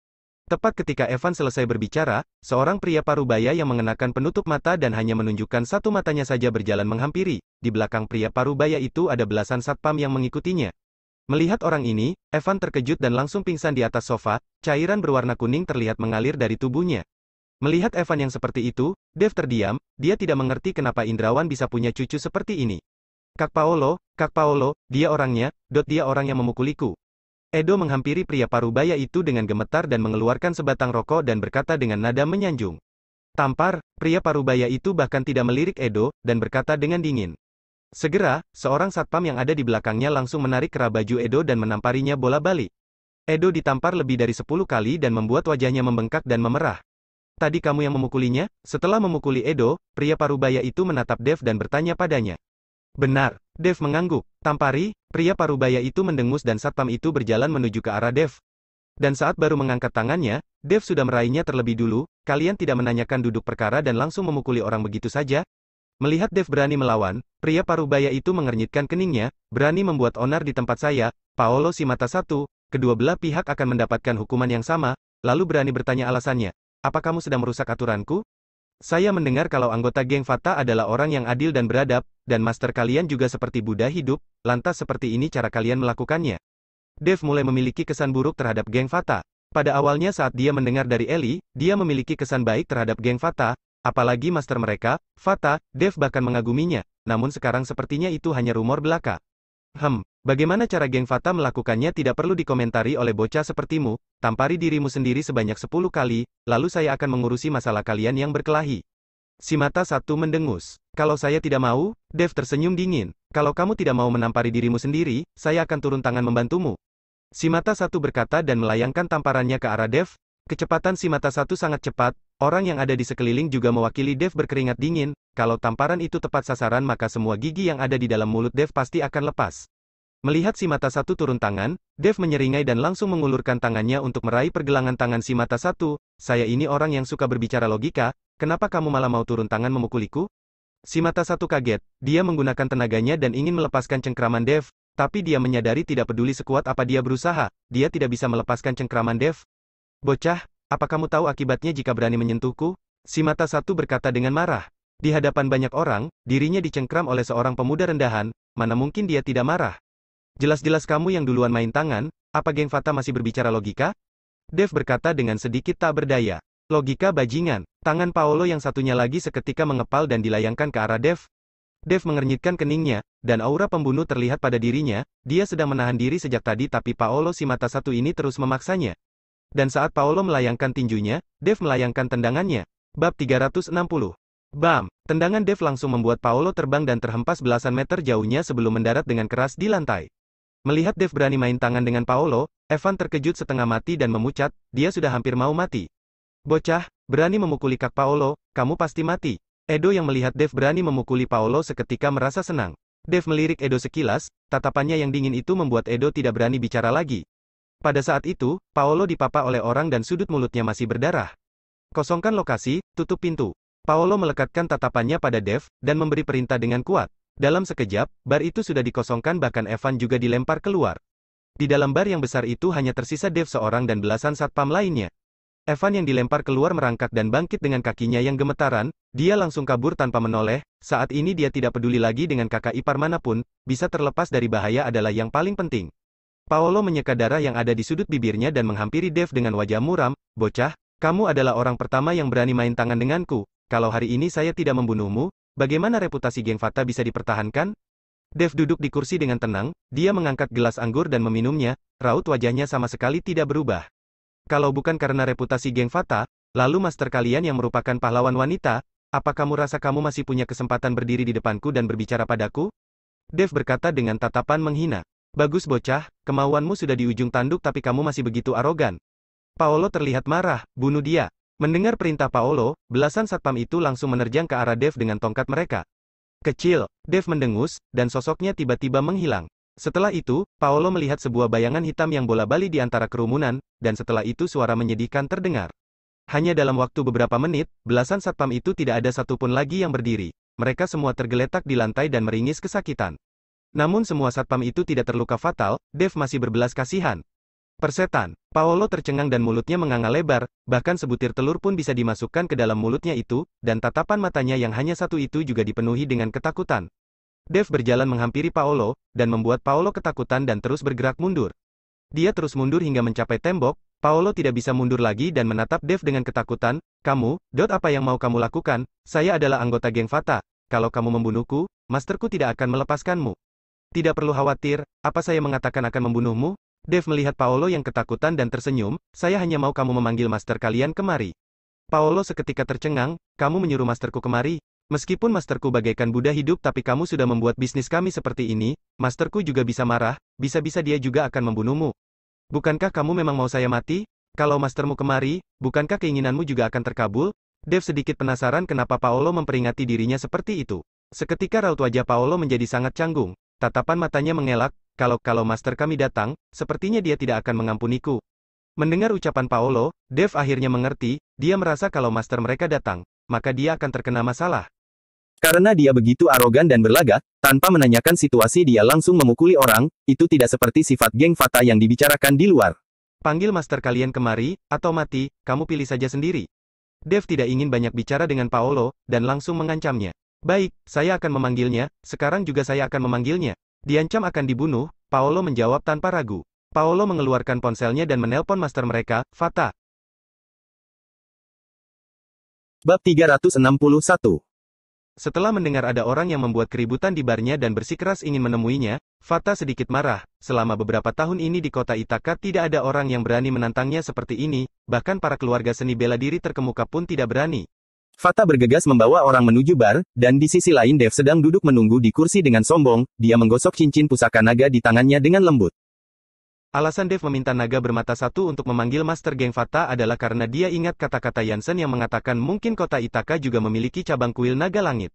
Tepat ketika Evan selesai berbicara, seorang pria parubaya yang mengenakan penutup mata dan hanya menunjukkan satu matanya saja berjalan menghampiri, di belakang pria parubaya itu ada belasan satpam yang mengikutinya. Melihat orang ini, Evan terkejut dan langsung pingsan di atas sofa, cairan berwarna kuning terlihat mengalir dari tubuhnya. Melihat Evan yang seperti itu, Dev terdiam, dia tidak mengerti kenapa Indrawan bisa punya cucu seperti ini. Kak Paolo, dia orangnya, dia orang yang memukuliku. Edo menghampiri pria parubaya itu dengan gemetar dan mengeluarkan sebatang rokok dan berkata dengan nada menyanjung. Tampar, pria parubaya itu bahkan tidak melirik Edo, dan berkata dengan dingin. Segera, seorang satpam yang ada di belakangnya langsung menarik kerah baju Edo dan menamparinya bola balik. Edo ditampar lebih dari 10 kali dan membuat wajahnya membengkak dan memerah. Tadi kamu yang memukulinya? Setelah memukuli Edo, pria parubaya itu menatap Dev dan bertanya padanya. Benar, Dev mengangguk. Tampari, pria parubaya itu mendengus dan satpam itu berjalan menuju ke arah Dev. Dan saat baru mengangkat tangannya, Dev sudah meraihnya terlebih dulu, kalian tidak menanyakan duduk perkara dan langsung memukuli orang begitu saja? Melihat Dev berani melawan, pria parubaya itu mengernyitkan keningnya, berani membuat onar di tempat saya, Paolo si mata satu, kedua belah pihak akan mendapatkan hukuman yang sama, lalu berani bertanya alasannya, apa kamu sedang merusak aturanku? Saya mendengar kalau anggota geng Fata adalah orang yang adil dan beradab, dan master kalian juga seperti Buddha hidup, lantas seperti ini cara kalian melakukannya. Dev mulai memiliki kesan buruk terhadap geng Fata. Pada awalnya saat dia mendengar dari Ellie, dia memiliki kesan baik terhadap geng Fata, apalagi master mereka, Fata, Dev bahkan mengaguminya, namun sekarang sepertinya itu hanya rumor belaka. Bagaimana cara geng Fata melakukannya tidak perlu dikomentari oleh bocah sepertimu, tampari dirimu sendiri sebanyak 10 kali, lalu saya akan mengurusi masalah kalian yang berkelahi. Si mata satu mendengus. Kalau saya tidak mau, Dev tersenyum dingin. Kalau kamu tidak mau menampari dirimu sendiri, saya akan turun tangan membantumu. Si mata satu berkata dan melayangkan tamparannya ke arah Dev. Kecepatan si mata satu sangat cepat, orang yang ada di sekeliling juga mewakili Dev berkeringat dingin. Kalau tamparan itu tepat sasaran maka semua gigi yang ada di dalam mulut Dev pasti akan lepas. Melihat si mata satu turun tangan, Dev menyeringai dan langsung mengulurkan tangannya untuk meraih pergelangan tangan si mata satu. Saya ini orang yang suka berbicara logika, kenapa kamu malah mau turun tangan memukuliku? Si mata satu kaget, dia menggunakan tenaganya dan ingin melepaskan cengkraman Dev, tapi dia menyadari tidak peduli sekuat apa dia berusaha, dia tidak bisa melepaskan cengkraman Dev. Bocah, apa kamu tahu akibatnya jika berani menyentuhku? Si mata satu berkata dengan marah. Di hadapan banyak orang, dirinya dicengkram oleh seorang pemuda rendahan, mana mungkin dia tidak marah. Jelas-jelas kamu yang duluan main tangan, apa geng Fata masih berbicara logika? Dev berkata dengan sedikit tak berdaya. Logika bajingan. Tangan Paolo yang satunya lagi seketika mengepal dan dilayangkan ke arah Dev. Dev mengernyitkan keningnya, dan aura pembunuh terlihat pada dirinya, dia sedang menahan diri sejak tadi tapi Paolo si mata satu ini terus memaksanya. Dan saat Paolo melayangkan tinjunya, Dev melayangkan tendangannya. Bab 360. Bam! Tendangan Dev langsung membuat Paolo terbang dan terhempas belasan meter jauhnya sebelum mendarat dengan keras di lantai. Melihat Dev berani main tangan dengan Paolo, Evan terkejut setengah mati dan memucat, dia sudah hampir mau mati. Bocah, berani memukuli kak Paolo, kamu pasti mati. Edo yang melihat Dev berani memukuli Paolo seketika merasa senang. Dev melirik Edo sekilas, tatapannya yang dingin itu membuat Edo tidak berani bicara lagi. Pada saat itu, Paolo dipapa oleh orang dan sudut mulutnya masih berdarah. Kosongkan lokasi, tutup pintu. Paolo melekatkan tatapannya pada Dev, dan memberi perintah dengan kuat. Dalam sekejap, bar itu sudah dikosongkan bahkan Evan juga dilempar keluar. Di dalam bar yang besar itu hanya tersisa Dev seorang dan belasan satpam lainnya. Evan yang dilempar keluar merangkak dan bangkit dengan kakinya yang gemetaran, dia langsung kabur tanpa menoleh, saat ini dia tidak peduli lagi dengan kakak ipar manapun, bisa terlepas dari bahaya adalah yang paling penting. Paolo menyeka darah yang ada di sudut bibirnya dan menghampiri Dev dengan wajah muram, bocah, kamu adalah orang pertama yang berani main tangan denganku, kalau hari ini saya tidak membunuhmu, bagaimana reputasi geng Fata bisa dipertahankan? Dev duduk di kursi dengan tenang, dia mengangkat gelas anggur dan meminumnya, raut wajahnya sama sekali tidak berubah. Kalau bukan karena reputasi geng Fata, lalu master kalian yang merupakan pahlawan wanita, apa kamu rasa kamu masih punya kesempatan berdiri di depanku dan berbicara padaku? Dev berkata dengan tatapan menghina. Bagus bocah, kemauanmu sudah di ujung tanduk tapi kamu masih begitu arogan. Paolo terlihat marah, bunuh dia. Mendengar perintah Paolo, belasan satpam itu langsung menerjang ke arah Dev dengan tongkat mereka. Kecil, Dev mendengus, dan sosoknya tiba-tiba menghilang. Setelah itu, Paolo melihat sebuah bayangan hitam yang bola-bali di antara kerumunan, dan setelah itu suara menyedihkan terdengar. Hanya dalam waktu beberapa menit, belasan satpam itu tidak ada satupun lagi yang berdiri. Mereka semua tergeletak di lantai dan meringis kesakitan. Namun semua satpam itu tidak terluka fatal, Dev masih berbelas kasihan. Persetan, Paolo tercengang dan mulutnya menganga lebar, bahkan sebutir telur pun bisa dimasukkan ke dalam mulutnya itu, dan tatapan matanya yang hanya satu itu juga dipenuhi dengan ketakutan. Dev berjalan menghampiri Paolo, dan membuat Paolo ketakutan dan terus bergerak mundur. Dia terus mundur hingga mencapai tembok, Paolo tidak bisa mundur lagi dan menatap Dev dengan ketakutan, kamu, apa yang mau kamu lakukan? Saya adalah anggota geng Fata, kalau kamu membunuhku, masterku tidak akan melepaskanmu. Tidak perlu khawatir, apa saya mengatakan akan membunuhmu? Dev melihat Paolo yang ketakutan dan tersenyum, saya hanya mau kamu memanggil master kalian kemari. Paolo seketika tercengang, kamu menyuruh masterku kemari? Meskipun masterku bagaikan Buddha hidup tapi kamu sudah membuat bisnis kami seperti ini, masterku juga bisa marah, bisa-bisa dia juga akan membunuhmu. Bukankah kamu memang mau saya mati? Kalau mastermu kemari, bukankah keinginanmu juga akan terkabul? Dev sedikit penasaran kenapa Paolo memperingati dirinya seperti itu. Seketika raut wajah Paolo menjadi sangat canggung. Tatapan matanya mengelak, kalau master kami datang, sepertinya dia tidak akan mengampuniku. Mendengar ucapan Paolo, Dev akhirnya mengerti, dia merasa kalau master mereka datang, maka dia akan terkena masalah. Karena dia begitu arogan dan berlagak, tanpa menanyakan situasi dia langsung memukuli orang, itu tidak seperti sifat geng Fata yang dibicarakan di luar. Panggil master kalian kemari, atau mati, kamu pilih saja sendiri. Dev tidak ingin banyak bicara dengan Paolo, dan langsung mengancamnya. Baik, saya akan memanggilnya, sekarang juga saya akan memanggilnya. Diancam akan dibunuh, Paolo menjawab tanpa ragu. Paolo mengeluarkan ponselnya dan menelpon master mereka, Fata. Bab 361. Setelah mendengar ada orang yang membuat keributan di barnya dan bersikeras ingin menemuinya, Fata sedikit marah. Selama beberapa tahun ini di kota Ithaka tidak ada orang yang berani menantangnya seperti ini, bahkan para keluarga seni bela diri terkemuka pun tidak berani. Fata bergegas membawa orang menuju bar, dan di sisi lain Dev sedang duduk menunggu di kursi dengan sombong, dia menggosok cincin pusaka naga di tangannya dengan lembut. Alasan Dev meminta naga bermata satu untuk memanggil Master Geng Fata adalah karena dia ingat kata-kata Yansen yang mengatakan mungkin kota Ithaka juga memiliki cabang kuil naga langit.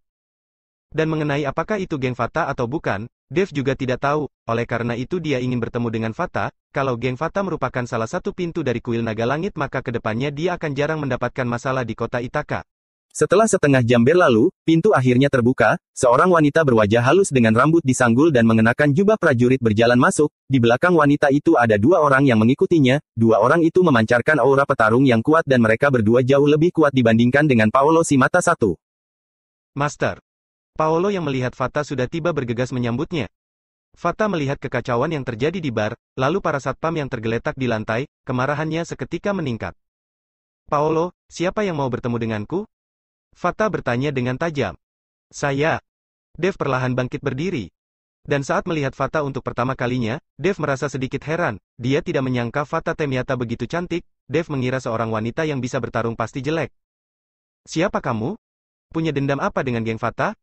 Dan mengenai apakah itu Geng Fata atau bukan, Dev juga tidak tahu, oleh karena itu dia ingin bertemu dengan Fata. Kalau Geng Fata merupakan salah satu pintu dari kuil naga langit maka kedepannya dia akan jarang mendapatkan masalah di kota Ithaka. Setelah setengah jam berlalu, pintu akhirnya terbuka, seorang wanita berwajah halus dengan rambut disanggul dan mengenakan jubah prajurit berjalan masuk, di belakang wanita itu ada dua orang yang mengikutinya, dua orang itu memancarkan aura petarung yang kuat dan mereka berdua jauh lebih kuat dibandingkan dengan Paolo si mata satu. Master. Paolo yang melihat Fata sudah tiba bergegas menyambutnya. Fata melihat kekacauan yang terjadi di bar, lalu para satpam yang tergeletak di lantai, kemarahannya seketika meningkat. Paolo, siapa yang mau bertemu denganku? Fata bertanya dengan tajam. Saya. Dev perlahan bangkit berdiri. Dan saat melihat Fata untuk pertama kalinya, Dev merasa sedikit heran. Dia tidak menyangka Fata ternyata begitu cantik. Dev mengira seorang wanita yang bisa bertarung pasti jelek. Siapa kamu? Punya dendam apa dengan geng Fata?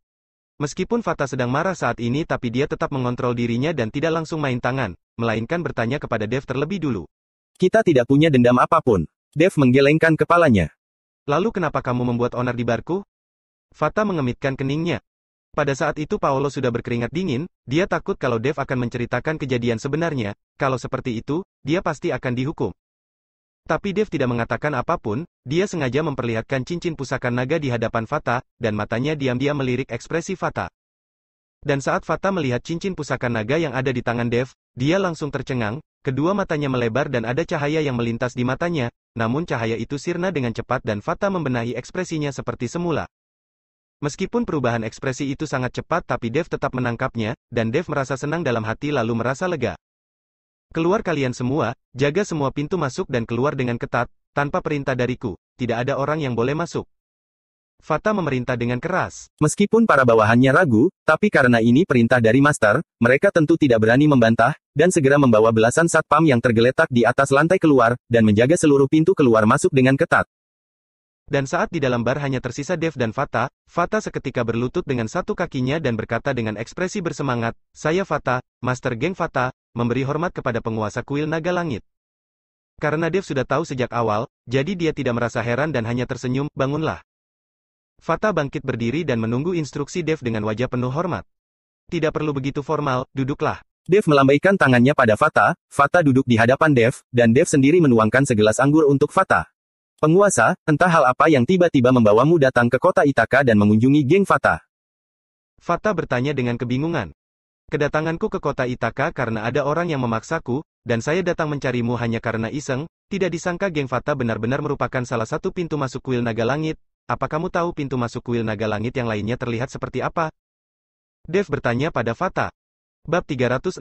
Meskipun Fata sedang marah saat ini tapi dia tetap mengontrol dirinya dan tidak langsung main tangan, melainkan bertanya kepada Dev terlebih dulu. Kita tidak punya dendam apapun. Dev menggelengkan kepalanya. Lalu kenapa kamu membuat onar di barku? Fata mengemitkan keningnya. Pada saat itu Paolo sudah berkeringat dingin, dia takut kalau Dev akan menceritakan kejadian sebenarnya, kalau seperti itu, dia pasti akan dihukum. Tapi Dev tidak mengatakan apapun, dia sengaja memperlihatkan cincin pusaka naga di hadapan Fata, dan matanya diam-diam melirik ekspresi Fata. Dan saat Fata melihat cincin pusaka naga yang ada di tangan Dev, dia langsung tercengang, kedua matanya melebar dan ada cahaya yang melintas di matanya, namun cahaya itu sirna dengan cepat dan Fata membenahi ekspresinya seperti semula. Meskipun perubahan ekspresi itu sangat cepat tapi Dev tetap menangkapnya, dan Dev merasa senang dalam hati lalu merasa lega. Keluar kalian semua, jaga semua pintu masuk dan keluar dengan ketat, tanpa perintah dariku, tidak ada orang yang boleh masuk. Fata memerintah dengan keras. Meskipun para bawahannya ragu, tapi karena ini perintah dari Master, mereka tentu tidak berani membantah, dan segera membawa belasan satpam yang tergeletak di atas lantai keluar, dan menjaga seluruh pintu keluar masuk dengan ketat. Dan saat di dalam bar hanya tersisa Dev dan Fata, Fata seketika berlutut dengan satu kakinya dan berkata dengan ekspresi bersemangat, saya Fata, Master Geng Fata, memberi hormat kepada penguasa kuil naga langit. Karena Dev sudah tahu sejak awal, jadi dia tidak merasa heran dan hanya tersenyum, bangunlah. Fata bangkit berdiri dan menunggu instruksi Dev dengan wajah penuh hormat. Tidak perlu begitu formal, duduklah. Dev melambaikan tangannya pada Fata, Fata duduk di hadapan Dev, dan Dev sendiri menuangkan segelas anggur untuk Fata. Penguasa, entah hal apa yang tiba-tiba membawamu datang ke kota Ithaka dan mengunjungi geng Fata. Fata bertanya dengan kebingungan. Kedatanganku ke kota Ithaka karena ada orang yang memaksaku, dan saya datang mencarimu hanya karena iseng, tidak disangka geng Fata benar-benar merupakan salah satu pintu masuk kuil naga langit. Apa kamu tahu pintu masuk kuil naga langit yang lainnya terlihat seperti apa? Dev bertanya pada Fata. Bab 362.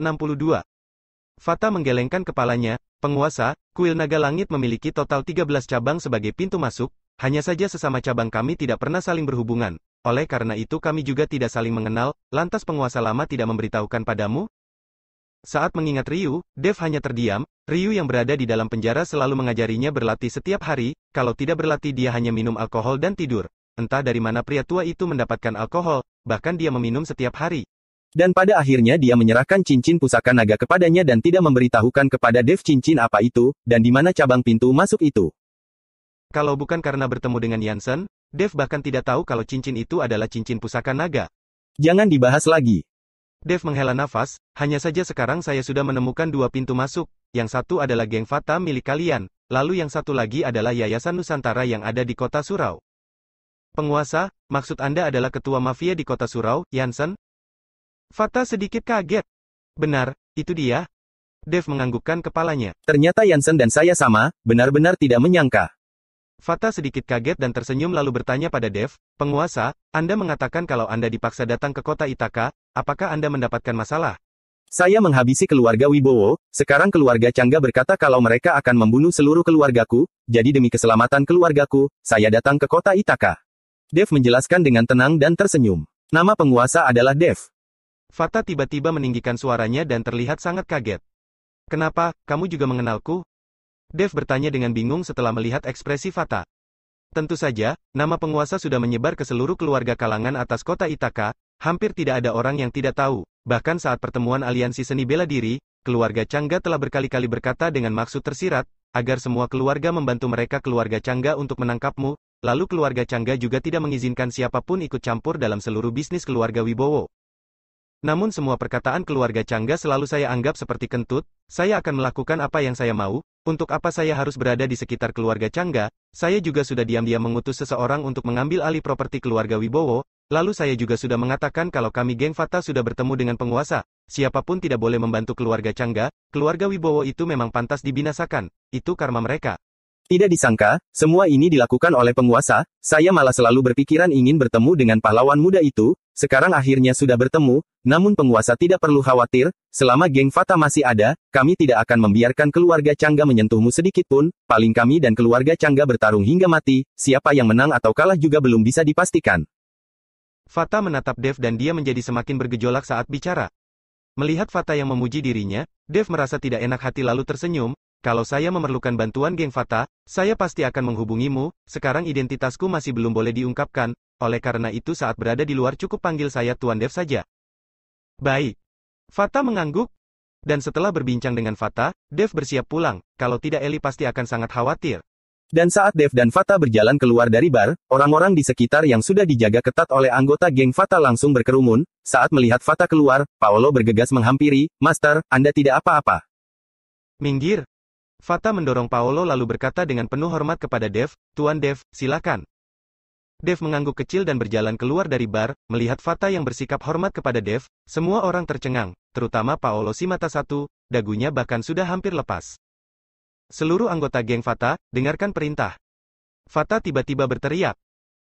Fata menggelengkan kepalanya, penguasa, kuil naga langit memiliki total 13 cabang sebagai pintu masuk, hanya saja sesama cabang kami tidak pernah saling berhubungan, oleh karena itu kami juga tidak saling mengenal, lantas penguasa lama tidak memberitahukan padamu? Saat mengingat Ryu, Dev hanya terdiam. Ryu yang berada di dalam penjara selalu mengajarinya berlatih setiap hari, kalau tidak berlatih dia hanya minum alkohol dan tidur. Entah dari mana pria tua itu mendapatkan alkohol, bahkan dia meminum setiap hari. Dan pada akhirnya dia menyerahkan cincin pusaka naga kepadanya dan tidak memberitahukan kepada Dev cincin apa itu, dan di mana cabang pintu masuk itu. Kalau bukan karena bertemu dengan Yansen, Dev bahkan tidak tahu kalau cincin itu adalah cincin pusaka naga. Jangan dibahas lagi. Dev menghela nafas, hanya saja sekarang saya sudah menemukan dua pintu masuk, yang satu adalah geng Fata milik kalian, lalu yang satu lagi adalah Yayasan Nusantara yang ada di kota Surau. Penguasa, maksud Anda adalah ketua mafia di kota Surau, Yansen? Fata sedikit kaget. Benar, itu dia. Dev menganggukkan kepalanya. Ternyata Yansen dan saya sama, benar-benar tidak menyangka. Fata sedikit kaget dan tersenyum lalu bertanya pada Dev, penguasa, Anda mengatakan kalau Anda dipaksa datang ke kota Ithaka, apakah Anda mendapatkan masalah? Saya menghabisi keluarga Wibowo, sekarang keluarga Changga berkata kalau mereka akan membunuh seluruh keluargaku, jadi demi keselamatan keluargaku, saya datang ke kota Ithaka. Dev menjelaskan dengan tenang dan tersenyum. Nama penguasa adalah Dev. Fata tiba-tiba meninggikan suaranya dan terlihat sangat kaget. Kenapa, kamu juga mengenalku? Dev bertanya dengan bingung setelah melihat ekspresi Fata. Tentu saja, nama penguasa sudah menyebar ke seluruh keluarga kalangan atas kota Ithaka, hampir tidak ada orang yang tidak tahu. Bahkan saat pertemuan aliansi seni bela diri, keluarga Changga telah berkali-kali berkata dengan maksud tersirat, agar semua keluarga membantu mereka keluarga Changga untuk menangkapmu, lalu keluarga Changga juga tidak mengizinkan siapapun ikut campur dalam seluruh bisnis keluarga Wibowo. Namun semua perkataan keluarga Changga selalu saya anggap seperti kentut, saya akan melakukan apa yang saya mau, untuk apa saya harus berada di sekitar keluarga Changga, saya juga sudah diam-diam mengutus seseorang untuk mengambil alih properti keluarga Wibowo, lalu saya juga sudah mengatakan kalau kami geng Fata sudah bertemu dengan penguasa, siapapun tidak boleh membantu keluarga Changga, keluarga Wibowo itu memang pantas dibinasakan, itu karma mereka. Tidak disangka, semua ini dilakukan oleh penguasa, saya malah selalu berpikiran ingin bertemu dengan pahlawan muda itu, sekarang akhirnya sudah bertemu, namun penguasa tidak perlu khawatir, selama geng Fata masih ada, kami tidak akan membiarkan keluarga Changga menyentuhmu sedikit pun, paling kami dan keluarga Changga bertarung hingga mati, siapa yang menang atau kalah juga belum bisa dipastikan. Fata menatap Dev dan dia menjadi semakin bergejolak saat bicara. Melihat Fata yang memuji dirinya, Dev merasa tidak enak hati lalu tersenyum, kalau saya memerlukan bantuan geng Fata, saya pasti akan menghubungimu, sekarang identitasku masih belum boleh diungkapkan, oleh karena itu saat berada di luar cukup panggil saya Tuan Dev saja. Baik. Fata mengangguk, dan setelah berbincang dengan Fata, Dev bersiap pulang, kalau tidak Eli pasti akan sangat khawatir. Dan saat Dev dan Fata berjalan keluar dari bar, orang-orang di sekitar yang sudah dijaga ketat oleh anggota geng Fata langsung berkerumun, saat melihat Fata keluar, Paolo bergegas menghampiri, Master, Anda tidak apa-apa. Minggir. Fata mendorong Paolo lalu berkata dengan penuh hormat kepada Dev, Tuan Dev, silakan. Dev mengangguk kecil dan berjalan keluar dari bar, melihat Fata yang bersikap hormat kepada Dev, semua orang tercengang, terutama Paolo si mata satu, dagunya bahkan sudah hampir lepas. Seluruh anggota geng Fata, dengarkan perintah. Fata tiba-tiba berteriak.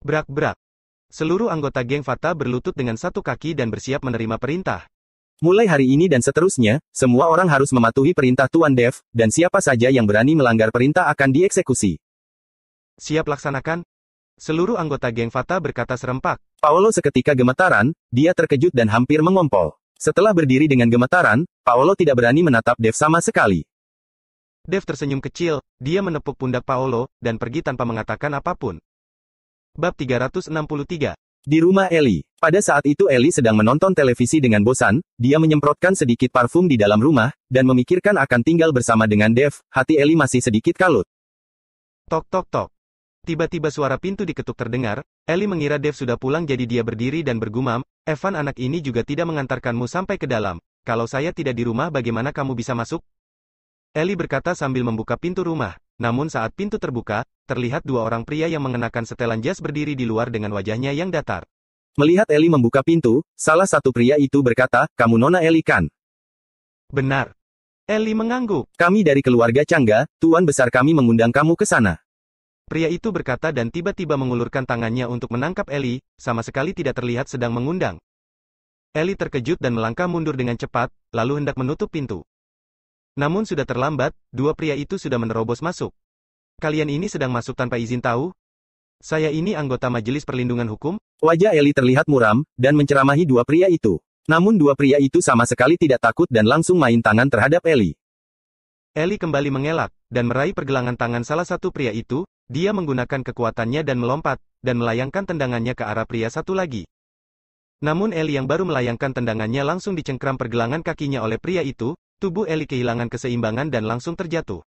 Brak-brak. Seluruh anggota geng Fata berlutut dengan satu kaki dan bersiap menerima perintah. Mulai hari ini dan seterusnya, semua orang harus mematuhi perintah Tuan Dev, dan siapa saja yang berani melanggar perintah akan dieksekusi. Siap laksanakan? Seluruh anggota geng Fata berkata serempak. Paolo seketika gemetaran, dia terkejut dan hampir mengompol. Setelah berdiri dengan gemetaran, Paolo tidak berani menatap Dev sama sekali. Dev tersenyum kecil, dia menepuk pundak Paolo, dan pergi tanpa mengatakan apapun. Bab 363. Di rumah Eli. Pada saat itu Eli sedang menonton televisi dengan bosan, dia menyemprotkan sedikit parfum di dalam rumah, dan memikirkan akan tinggal bersama dengan Dev, hati Eli masih sedikit kalut. Tok tok tok. Tiba-tiba suara pintu diketuk terdengar, Eli mengira Dev sudah pulang jadi dia berdiri dan bergumam, Evan anak ini juga tidak mengantarkanmu sampai ke dalam, kalau saya tidak di rumah bagaimana kamu bisa masuk? Eli berkata sambil membuka pintu rumah, namun saat pintu terbuka, terlihat dua orang pria yang mengenakan setelan jas berdiri di luar dengan wajahnya yang datar. Melihat Eli membuka pintu, salah satu pria itu berkata, kamu Nona Eli kan? Benar. Eli mengangguk. Kami dari keluarga Changga, Tuan Besar kami mengundang kamu ke sana. Pria itu berkata dan tiba-tiba mengulurkan tangannya untuk menangkap Eli, sama sekali tidak terlihat sedang mengundang. Eli terkejut dan melangkah mundur dengan cepat, lalu hendak menutup pintu. Namun sudah terlambat, dua pria itu sudah menerobos masuk. Kalian ini sedang masuk tanpa izin tahu? Saya ini anggota Majelis Perlindungan Hukum? Wajah Eli terlihat muram, dan menceramahi dua pria itu. Namun dua pria itu sama sekali tidak takut dan langsung main tangan terhadap Eli. Eli kembali mengelak, dan meraih pergelangan tangan salah satu pria itu, dia menggunakan kekuatannya dan melompat, dan melayangkan tendangannya ke arah pria satu lagi. Namun Eli yang baru melayangkan tendangannya langsung dicengkram pergelangan kakinya oleh pria itu, tubuh Eli kehilangan keseimbangan dan langsung terjatuh.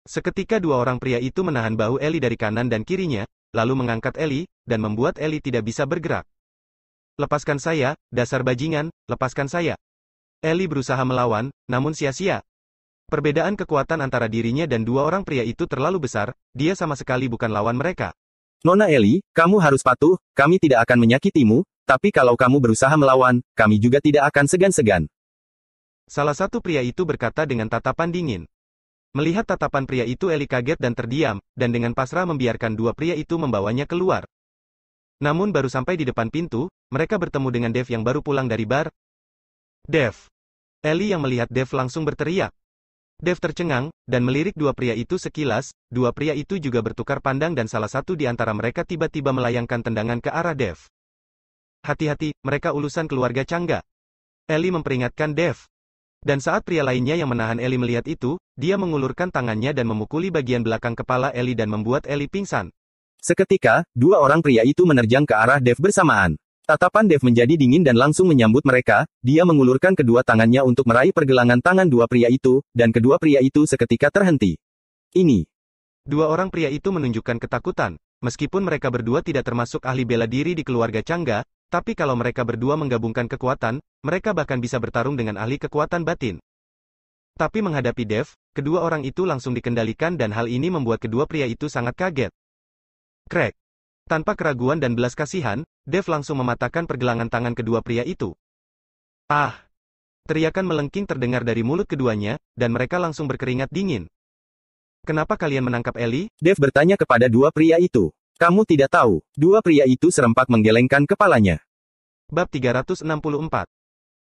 Seketika dua orang pria itu menahan bahu Eli dari kanan dan kirinya, lalu mengangkat Eli, dan membuat Eli tidak bisa bergerak. Lepaskan saya, dasar bajingan, lepaskan saya. Eli berusaha melawan, namun sia-sia. Perbedaan kekuatan antara dirinya dan dua orang pria itu terlalu besar, dia sama sekali bukan lawan mereka. Nona Eli, kamu harus patuh, kami tidak akan menyakitimu, tapi kalau kamu berusaha melawan, kami juga tidak akan segan-segan. Salah satu pria itu berkata dengan tatapan dingin. Melihat tatapan pria itu Eli kaget dan terdiam, dan dengan pasrah membiarkan dua pria itu membawanya keluar. Namun baru sampai di depan pintu, mereka bertemu dengan Dev yang baru pulang dari bar. Dev. Eli yang melihat Dev langsung berteriak. Dev tercengang, dan melirik dua pria itu sekilas, dua pria itu juga bertukar pandang dan salah satu di antara mereka tiba-tiba melayangkan tendangan ke arah Dev. Hati-hati, mereka ulusan keluarga Changga. Eli memperingatkan Dev. Dan saat pria lainnya yang menahan Eli melihat itu, dia mengulurkan tangannya dan memukuli bagian belakang kepala Eli dan membuat Eli pingsan. Seketika, dua orang pria itu menerjang ke arah Dev bersamaan. Tatapan Dev menjadi dingin dan langsung menyambut mereka, dia mengulurkan kedua tangannya untuk meraih pergelangan tangan dua pria itu, dan kedua pria itu seketika terhenti. Ini. Dua orang pria itu menunjukkan ketakutan. Meskipun mereka berdua tidak termasuk ahli bela diri di keluarga Changga, tapi kalau mereka berdua menggabungkan kekuatan, mereka bahkan bisa bertarung dengan ahli kekuatan batin. Tapi menghadapi Dev, kedua orang itu langsung dikendalikan dan hal ini membuat kedua pria itu sangat kaget. Krek. Tanpa keraguan dan belas kasihan, Dev langsung mematahkan pergelangan tangan kedua pria itu. Ah! Teriakan melengking terdengar dari mulut keduanya, dan mereka langsung berkeringat dingin. Kenapa kalian menangkap Ellie? Dev bertanya kepada dua pria itu. Kamu tidak tahu. Dua pria itu serempak menggelengkan kepalanya. Bab 364.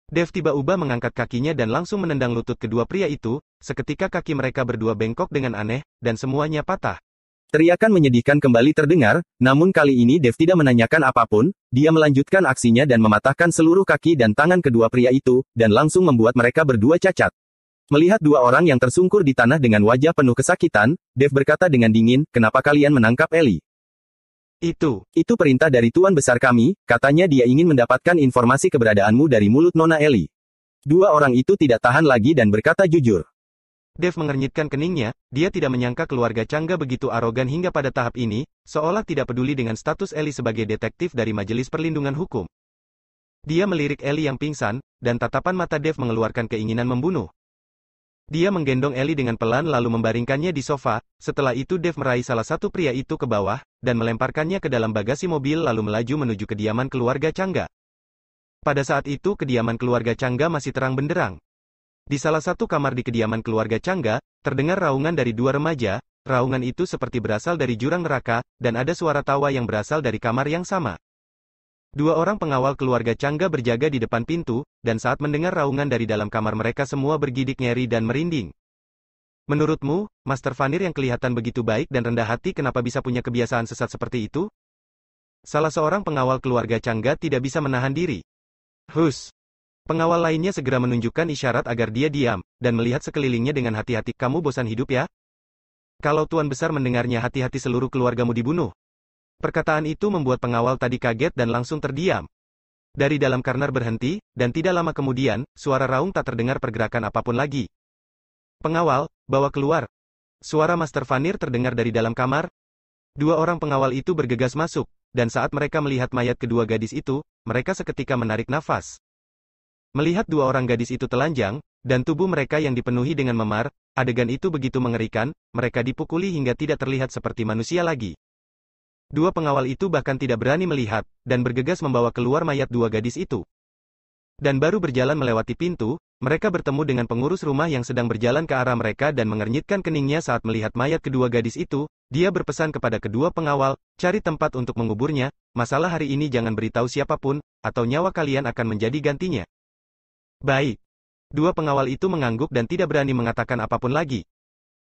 Dev tiba-tiba mengangkat kakinya dan langsung menendang lutut kedua pria itu, seketika kaki mereka berdua bengkok dengan aneh, dan semuanya patah. Teriakan menyedihkan kembali terdengar, namun kali ini Dev tidak menanyakan apapun, dia melanjutkan aksinya dan mematahkan seluruh kaki dan tangan kedua pria itu, dan langsung membuat mereka berdua cacat. Melihat dua orang yang tersungkur di tanah dengan wajah penuh kesakitan, Dev berkata dengan dingin, kenapa kalian menangkap Ellie? Itu perintah dari Tuan Besar kami, katanya dia ingin mendapatkan informasi keberadaanmu dari mulut Nona Ellie. Dua orang itu tidak tahan lagi dan berkata jujur. Dev mengernyitkan keningnya, dia tidak menyangka keluarga Changga begitu arogan hingga pada tahap ini, seolah tidak peduli dengan status Ellie sebagai detektif dari Majelis Perlindungan Hukum. Dia melirik Ellie yang pingsan, dan tatapan mata Dev mengeluarkan keinginan membunuh. Dia menggendong Ellie dengan pelan lalu membaringkannya di sofa, setelah itu Dev meraih salah satu pria itu ke bawah, dan melemparkannya ke dalam bagasi mobil lalu melaju menuju kediaman keluarga Changga. Pada saat itu kediaman keluarga Changga masih terang benderang. Di salah satu kamar di kediaman keluarga Changga, terdengar raungan dari dua remaja, raungan itu seperti berasal dari jurang neraka, dan ada suara tawa yang berasal dari kamar yang sama. Dua orang pengawal keluarga Changga berjaga di depan pintu, dan saat mendengar raungan dari dalam kamar mereka semua bergidik ngeri dan merinding. Menurutmu, Master Vanir yang kelihatan begitu baik dan rendah hati kenapa bisa punya kebiasaan sesat seperti itu? Salah seorang pengawal keluarga Changga tidak bisa menahan diri. Hus! Pengawal lainnya segera menunjukkan isyarat agar dia diam, dan melihat sekelilingnya dengan hati-hati. Kamu bosan hidup ya? Kalau Tuan Besar mendengarnya hati-hati seluruh keluargamu dibunuh. Perkataan itu membuat pengawal tadi kaget dan langsung terdiam. Dari dalam kamar berhenti, dan tidak lama kemudian, suara raung tak terdengar pergerakan apapun lagi. Pengawal, bawa keluar. Suara Master Vanir terdengar dari dalam kamar. Dua orang pengawal itu bergegas masuk, dan saat mereka melihat mayat kedua gadis itu, mereka seketika menarik nafas. Melihat dua orang gadis itu telanjang, dan tubuh mereka yang dipenuhi dengan memar, adegan itu begitu mengerikan, mereka dipukuli hingga tidak terlihat seperti manusia lagi. Dua pengawal itu bahkan tidak berani melihat, dan bergegas membawa keluar mayat dua gadis itu. Dan baru berjalan melewati pintu, mereka bertemu dengan pengurus rumah yang sedang berjalan ke arah mereka dan mengernyitkan keningnya saat melihat mayat kedua gadis itu, dia berpesan kepada kedua pengawal, cari tempat untuk menguburnya, masalah hari ini jangan beritahu siapapun, atau nyawa kalian akan menjadi gantinya. Baik. Dua pengawal itu mengangguk dan tidak berani mengatakan apapun lagi.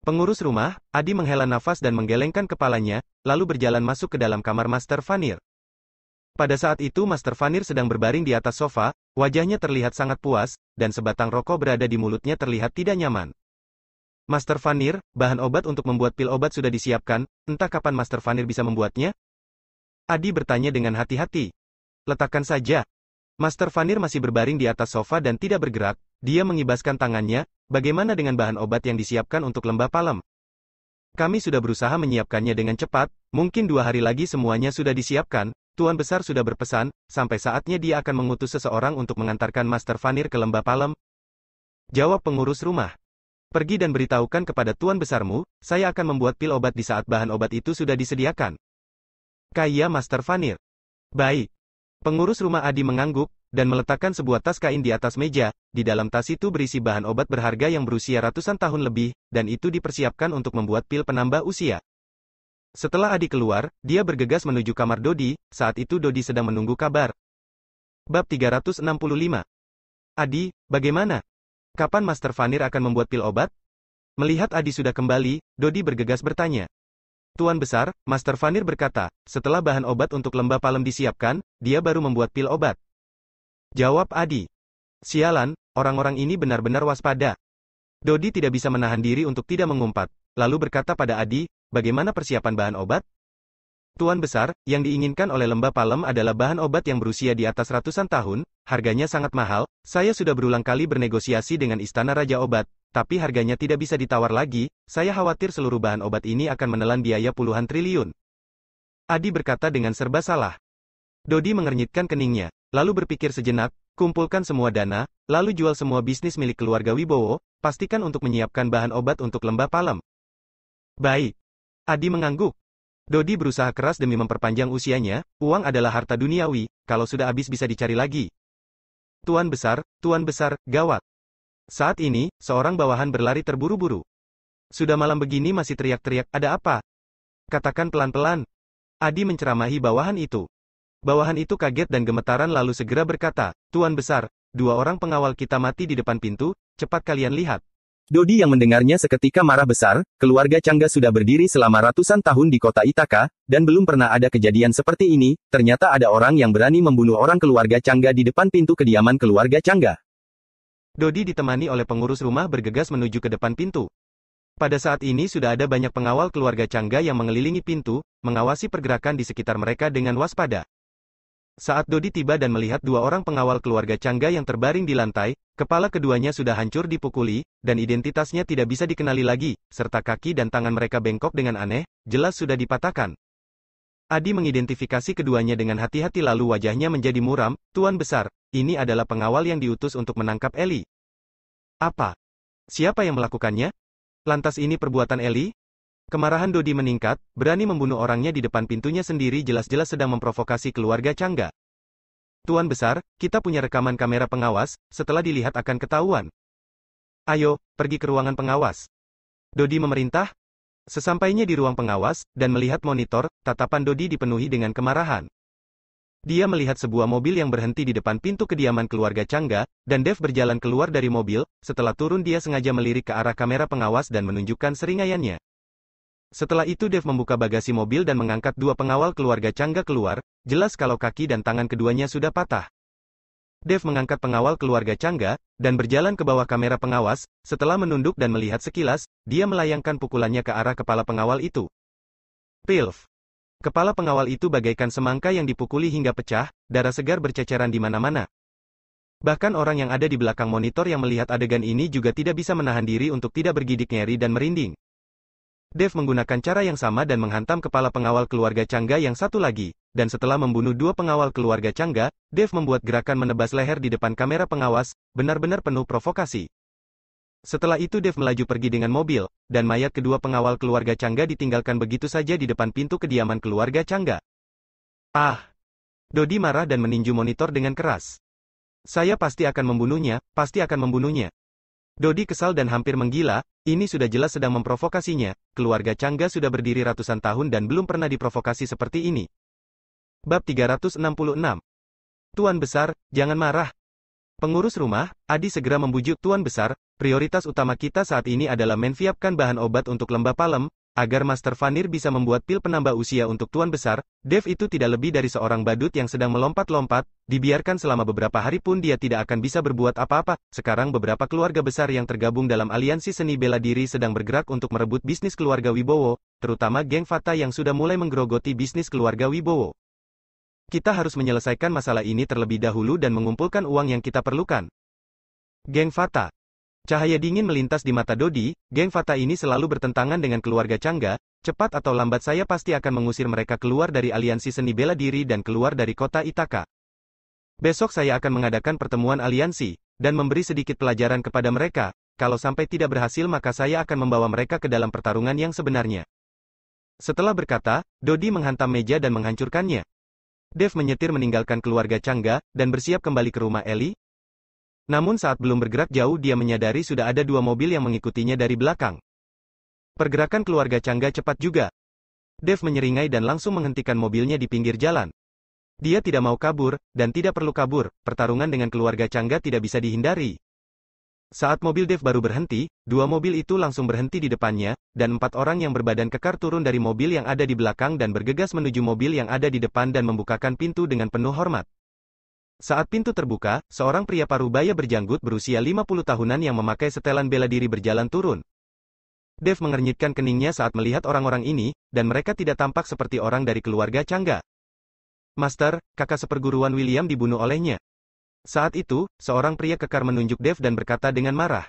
Pengurus rumah, Adi menghela nafas dan menggelengkan kepalanya, lalu berjalan masuk ke dalam kamar Master Vanir. Pada saat itu Master Vanir sedang berbaring di atas sofa, wajahnya terlihat sangat puas, dan sebatang rokok berada di mulutnya terlihat tidak nyaman. Master Vanir, bahan obat untuk membuat pil obat sudah disiapkan, entah kapan Master Vanir bisa membuatnya? Adi bertanya dengan hati-hati. Letakkan saja. Master Vanir masih berbaring di atas sofa dan tidak bergerak, dia mengibaskan tangannya, bagaimana dengan bahan obat yang disiapkan untuk lembah Palem? Kami sudah berusaha menyiapkannya dengan cepat, mungkin 2 hari lagi semuanya sudah disiapkan, Tuan Besar sudah berpesan, sampai saatnya dia akan mengutus seseorang untuk mengantarkan Master Vanir ke lembah Palem. Jawab pengurus rumah. Pergi dan beritahukan kepada Tuan Besarmu, saya akan membuat pil obat di saat bahan obat itu sudah disediakan. Kaya Master Vanir. Baik. Pengurus rumah Adi mengangguk, dan meletakkan sebuah tas kain di atas meja, di dalam tas itu berisi bahan obat berharga yang berusia ratusan tahun lebih, dan itu dipersiapkan untuk membuat pil penambah usia. Setelah Adi keluar, dia bergegas menuju kamar Dodi, saat itu Dodi sedang menunggu kabar. Bab 365. Adi, bagaimana? Kapan Master Vanir akan membuat pil obat? Melihat Adi sudah kembali, Dodi bergegas bertanya. Tuan Besar, Master Vanir berkata, setelah bahan obat untuk lembah Palem disiapkan, dia baru membuat pil obat. Jawab Adi. Sialan, orang-orang ini benar-benar waspada. Dodi tidak bisa menahan diri untuk tidak mengumpat, lalu berkata pada Adi, bagaimana persiapan bahan obat? Tuan Besar, yang diinginkan oleh lembah palem adalah bahan obat yang berusia di atas ratusan tahun, harganya sangat mahal, saya sudah berulang kali bernegosiasi dengan Istana Raja Obat, tapi harganya tidak bisa ditawar lagi, saya khawatir seluruh bahan obat ini akan menelan biaya puluhan triliun. Adi berkata dengan serba salah. Dodi mengernyitkan keningnya, lalu berpikir sejenak, kumpulkan semua dana, lalu jual semua bisnis milik keluarga Wibowo, pastikan untuk menyiapkan bahan obat untuk lembah palem. Baik. Adi mengangguk. Dodi berusaha keras demi memperpanjang usianya, uang adalah harta duniawi, kalau sudah habis bisa dicari lagi. Tuan Besar, gawat. Saat ini, seorang bawahan berlari terburu-buru. Sudah malam begini masih teriak-teriak, ada apa? Katakan pelan-pelan. Adi menceramahi bawahan itu. Bawahan itu kaget dan gemetaran lalu segera berkata, Tuan Besar, 2 orang pengawal kita mati di depan pintu, cepat kalian lihat. Dodi yang mendengarnya seketika marah besar, keluarga Changga sudah berdiri selama ratusan tahun di kota Ithaka, dan belum pernah ada kejadian seperti ini, ternyata ada orang yang berani membunuh orang keluarga Changga di depan pintu kediaman keluarga Changga. Dodi ditemani oleh pengurus rumah bergegas menuju ke depan pintu. Pada saat ini sudah ada banyak pengawal keluarga Changga yang mengelilingi pintu, mengawasi pergerakan di sekitar mereka dengan waspada. Saat Dodi tiba dan melihat 2 orang pengawal keluarga Changga yang terbaring di lantai, kepala keduanya sudah hancur dipukuli, dan identitasnya tidak bisa dikenali lagi, serta kaki dan tangan mereka bengkok dengan aneh, jelas sudah dipatahkan. Adi mengidentifikasi keduanya dengan hati-hati lalu wajahnya menjadi muram, Tuan Besar, ini adalah pengawal yang diutus untuk menangkap Eli. Apa? Siapa yang melakukannya? Lantas ini perbuatan Eli? Kemarahan Dodi meningkat, berani membunuh orangnya di depan pintunya sendiri jelas-jelas sedang memprovokasi keluarga Changga. Tuan Besar, kita punya rekaman kamera pengawas, setelah dilihat akan ketahuan. Ayo, pergi ke ruangan pengawas. Dodi memerintah. Sesampainya di ruang pengawas, dan melihat monitor, tatapan Dodi dipenuhi dengan kemarahan. Dia melihat sebuah mobil yang berhenti di depan pintu kediaman keluarga Changga, dan Dev berjalan keluar dari mobil, setelah turun dia sengaja melirik ke arah kamera pengawas dan menunjukkan seringaiannya. Setelah itu Dev membuka bagasi mobil dan mengangkat 2 pengawal keluarga Changga keluar, jelas kalau kaki dan tangan keduanya sudah patah. Dev mengangkat pengawal keluarga Changga, dan berjalan ke bawah kamera pengawas, setelah menunduk dan melihat sekilas, dia melayangkan pukulannya ke arah kepala pengawal itu. Pilf. Kepala pengawal itu bagaikan semangka yang dipukuli hingga pecah, darah segar berceceran di mana-mana. Bahkan orang yang ada di belakang monitor yang melihat adegan ini juga tidak bisa menahan diri untuk tidak bergidik ngeri dan merinding. Dev menggunakan cara yang sama dan menghantam kepala pengawal keluarga Changga yang satu lagi, dan setelah membunuh 2 pengawal keluarga Changga, Dev membuat gerakan menebas leher di depan kamera pengawas, benar-benar penuh provokasi. Setelah itu Dev melaju pergi dengan mobil, dan mayat kedua pengawal keluarga Changga ditinggalkan begitu saja di depan pintu kediaman keluarga Changga. Ah! Dodi marah dan meninju monitor dengan keras. Saya pasti akan membunuhnya, pasti akan membunuhnya. Dodi kesal dan hampir menggila, ini sudah jelas sedang memprovokasinya, keluarga Changga sudah berdiri ratusan tahun dan belum pernah diprovokasi seperti ini. Bab 366. Tuan Besar, jangan marah. Pengurus rumah, Adi segera membujuk Tuan Besar, prioritas utama kita saat ini adalah menyiapkan bahan obat untuk lembah palem, agar Master Vanir bisa membuat pil penambah usia untuk Tuan Besar. Dev itu tidak lebih dari seorang badut yang sedang melompat-lompat, dibiarkan selama beberapa hari pun dia tidak akan bisa berbuat apa-apa. Sekarang beberapa keluarga besar yang tergabung dalam aliansi seni bela diri sedang bergerak untuk merebut bisnis keluarga Wibowo, terutama geng Fata yang sudah mulai menggerogoti bisnis keluarga Wibowo. Kita harus menyelesaikan masalah ini terlebih dahulu dan mengumpulkan uang yang kita perlukan. Geng Fata. Cahaya dingin melintas di mata Dodi, geng Fata ini selalu bertentangan dengan keluarga Changga, cepat atau lambat saya pasti akan mengusir mereka keluar dari aliansi seni bela diri dan keluar dari kota Ithaka. Besok saya akan mengadakan pertemuan aliansi, dan memberi sedikit pelajaran kepada mereka, kalau sampai tidak berhasil maka saya akan membawa mereka ke dalam pertarungan yang sebenarnya. Setelah berkata, Dodi menghantam meja dan menghancurkannya. Dev menyetir meninggalkan keluarga Changga, dan bersiap kembali ke rumah Eli. Namun saat belum bergerak jauh dia menyadari sudah ada 2 mobil yang mengikutinya dari belakang. Pergerakan keluarga Changga cepat juga. Dev menyeringai dan langsung menghentikan mobilnya di pinggir jalan. Dia tidak mau kabur, dan tidak perlu kabur, pertarungan dengan keluarga Changga tidak bisa dihindari. Saat mobil Dev baru berhenti, 2 mobil itu langsung berhenti di depannya, dan 4 orang yang berbadan kekar turun dari mobil yang ada di belakang dan bergegas menuju mobil yang ada di depan dan membukakan pintu dengan penuh hormat. Saat pintu terbuka, seorang pria parubaya berjanggut berusia 50 tahunan yang memakai setelan bela diri berjalan turun. Dev mengernyitkan keningnya saat melihat orang-orang ini, dan mereka tidak tampak seperti orang dari keluarga Changga. Master, kakak seperguruan William dibunuh olehnya. Saat itu, seorang pria kekar menunjuk Dev dan berkata dengan marah.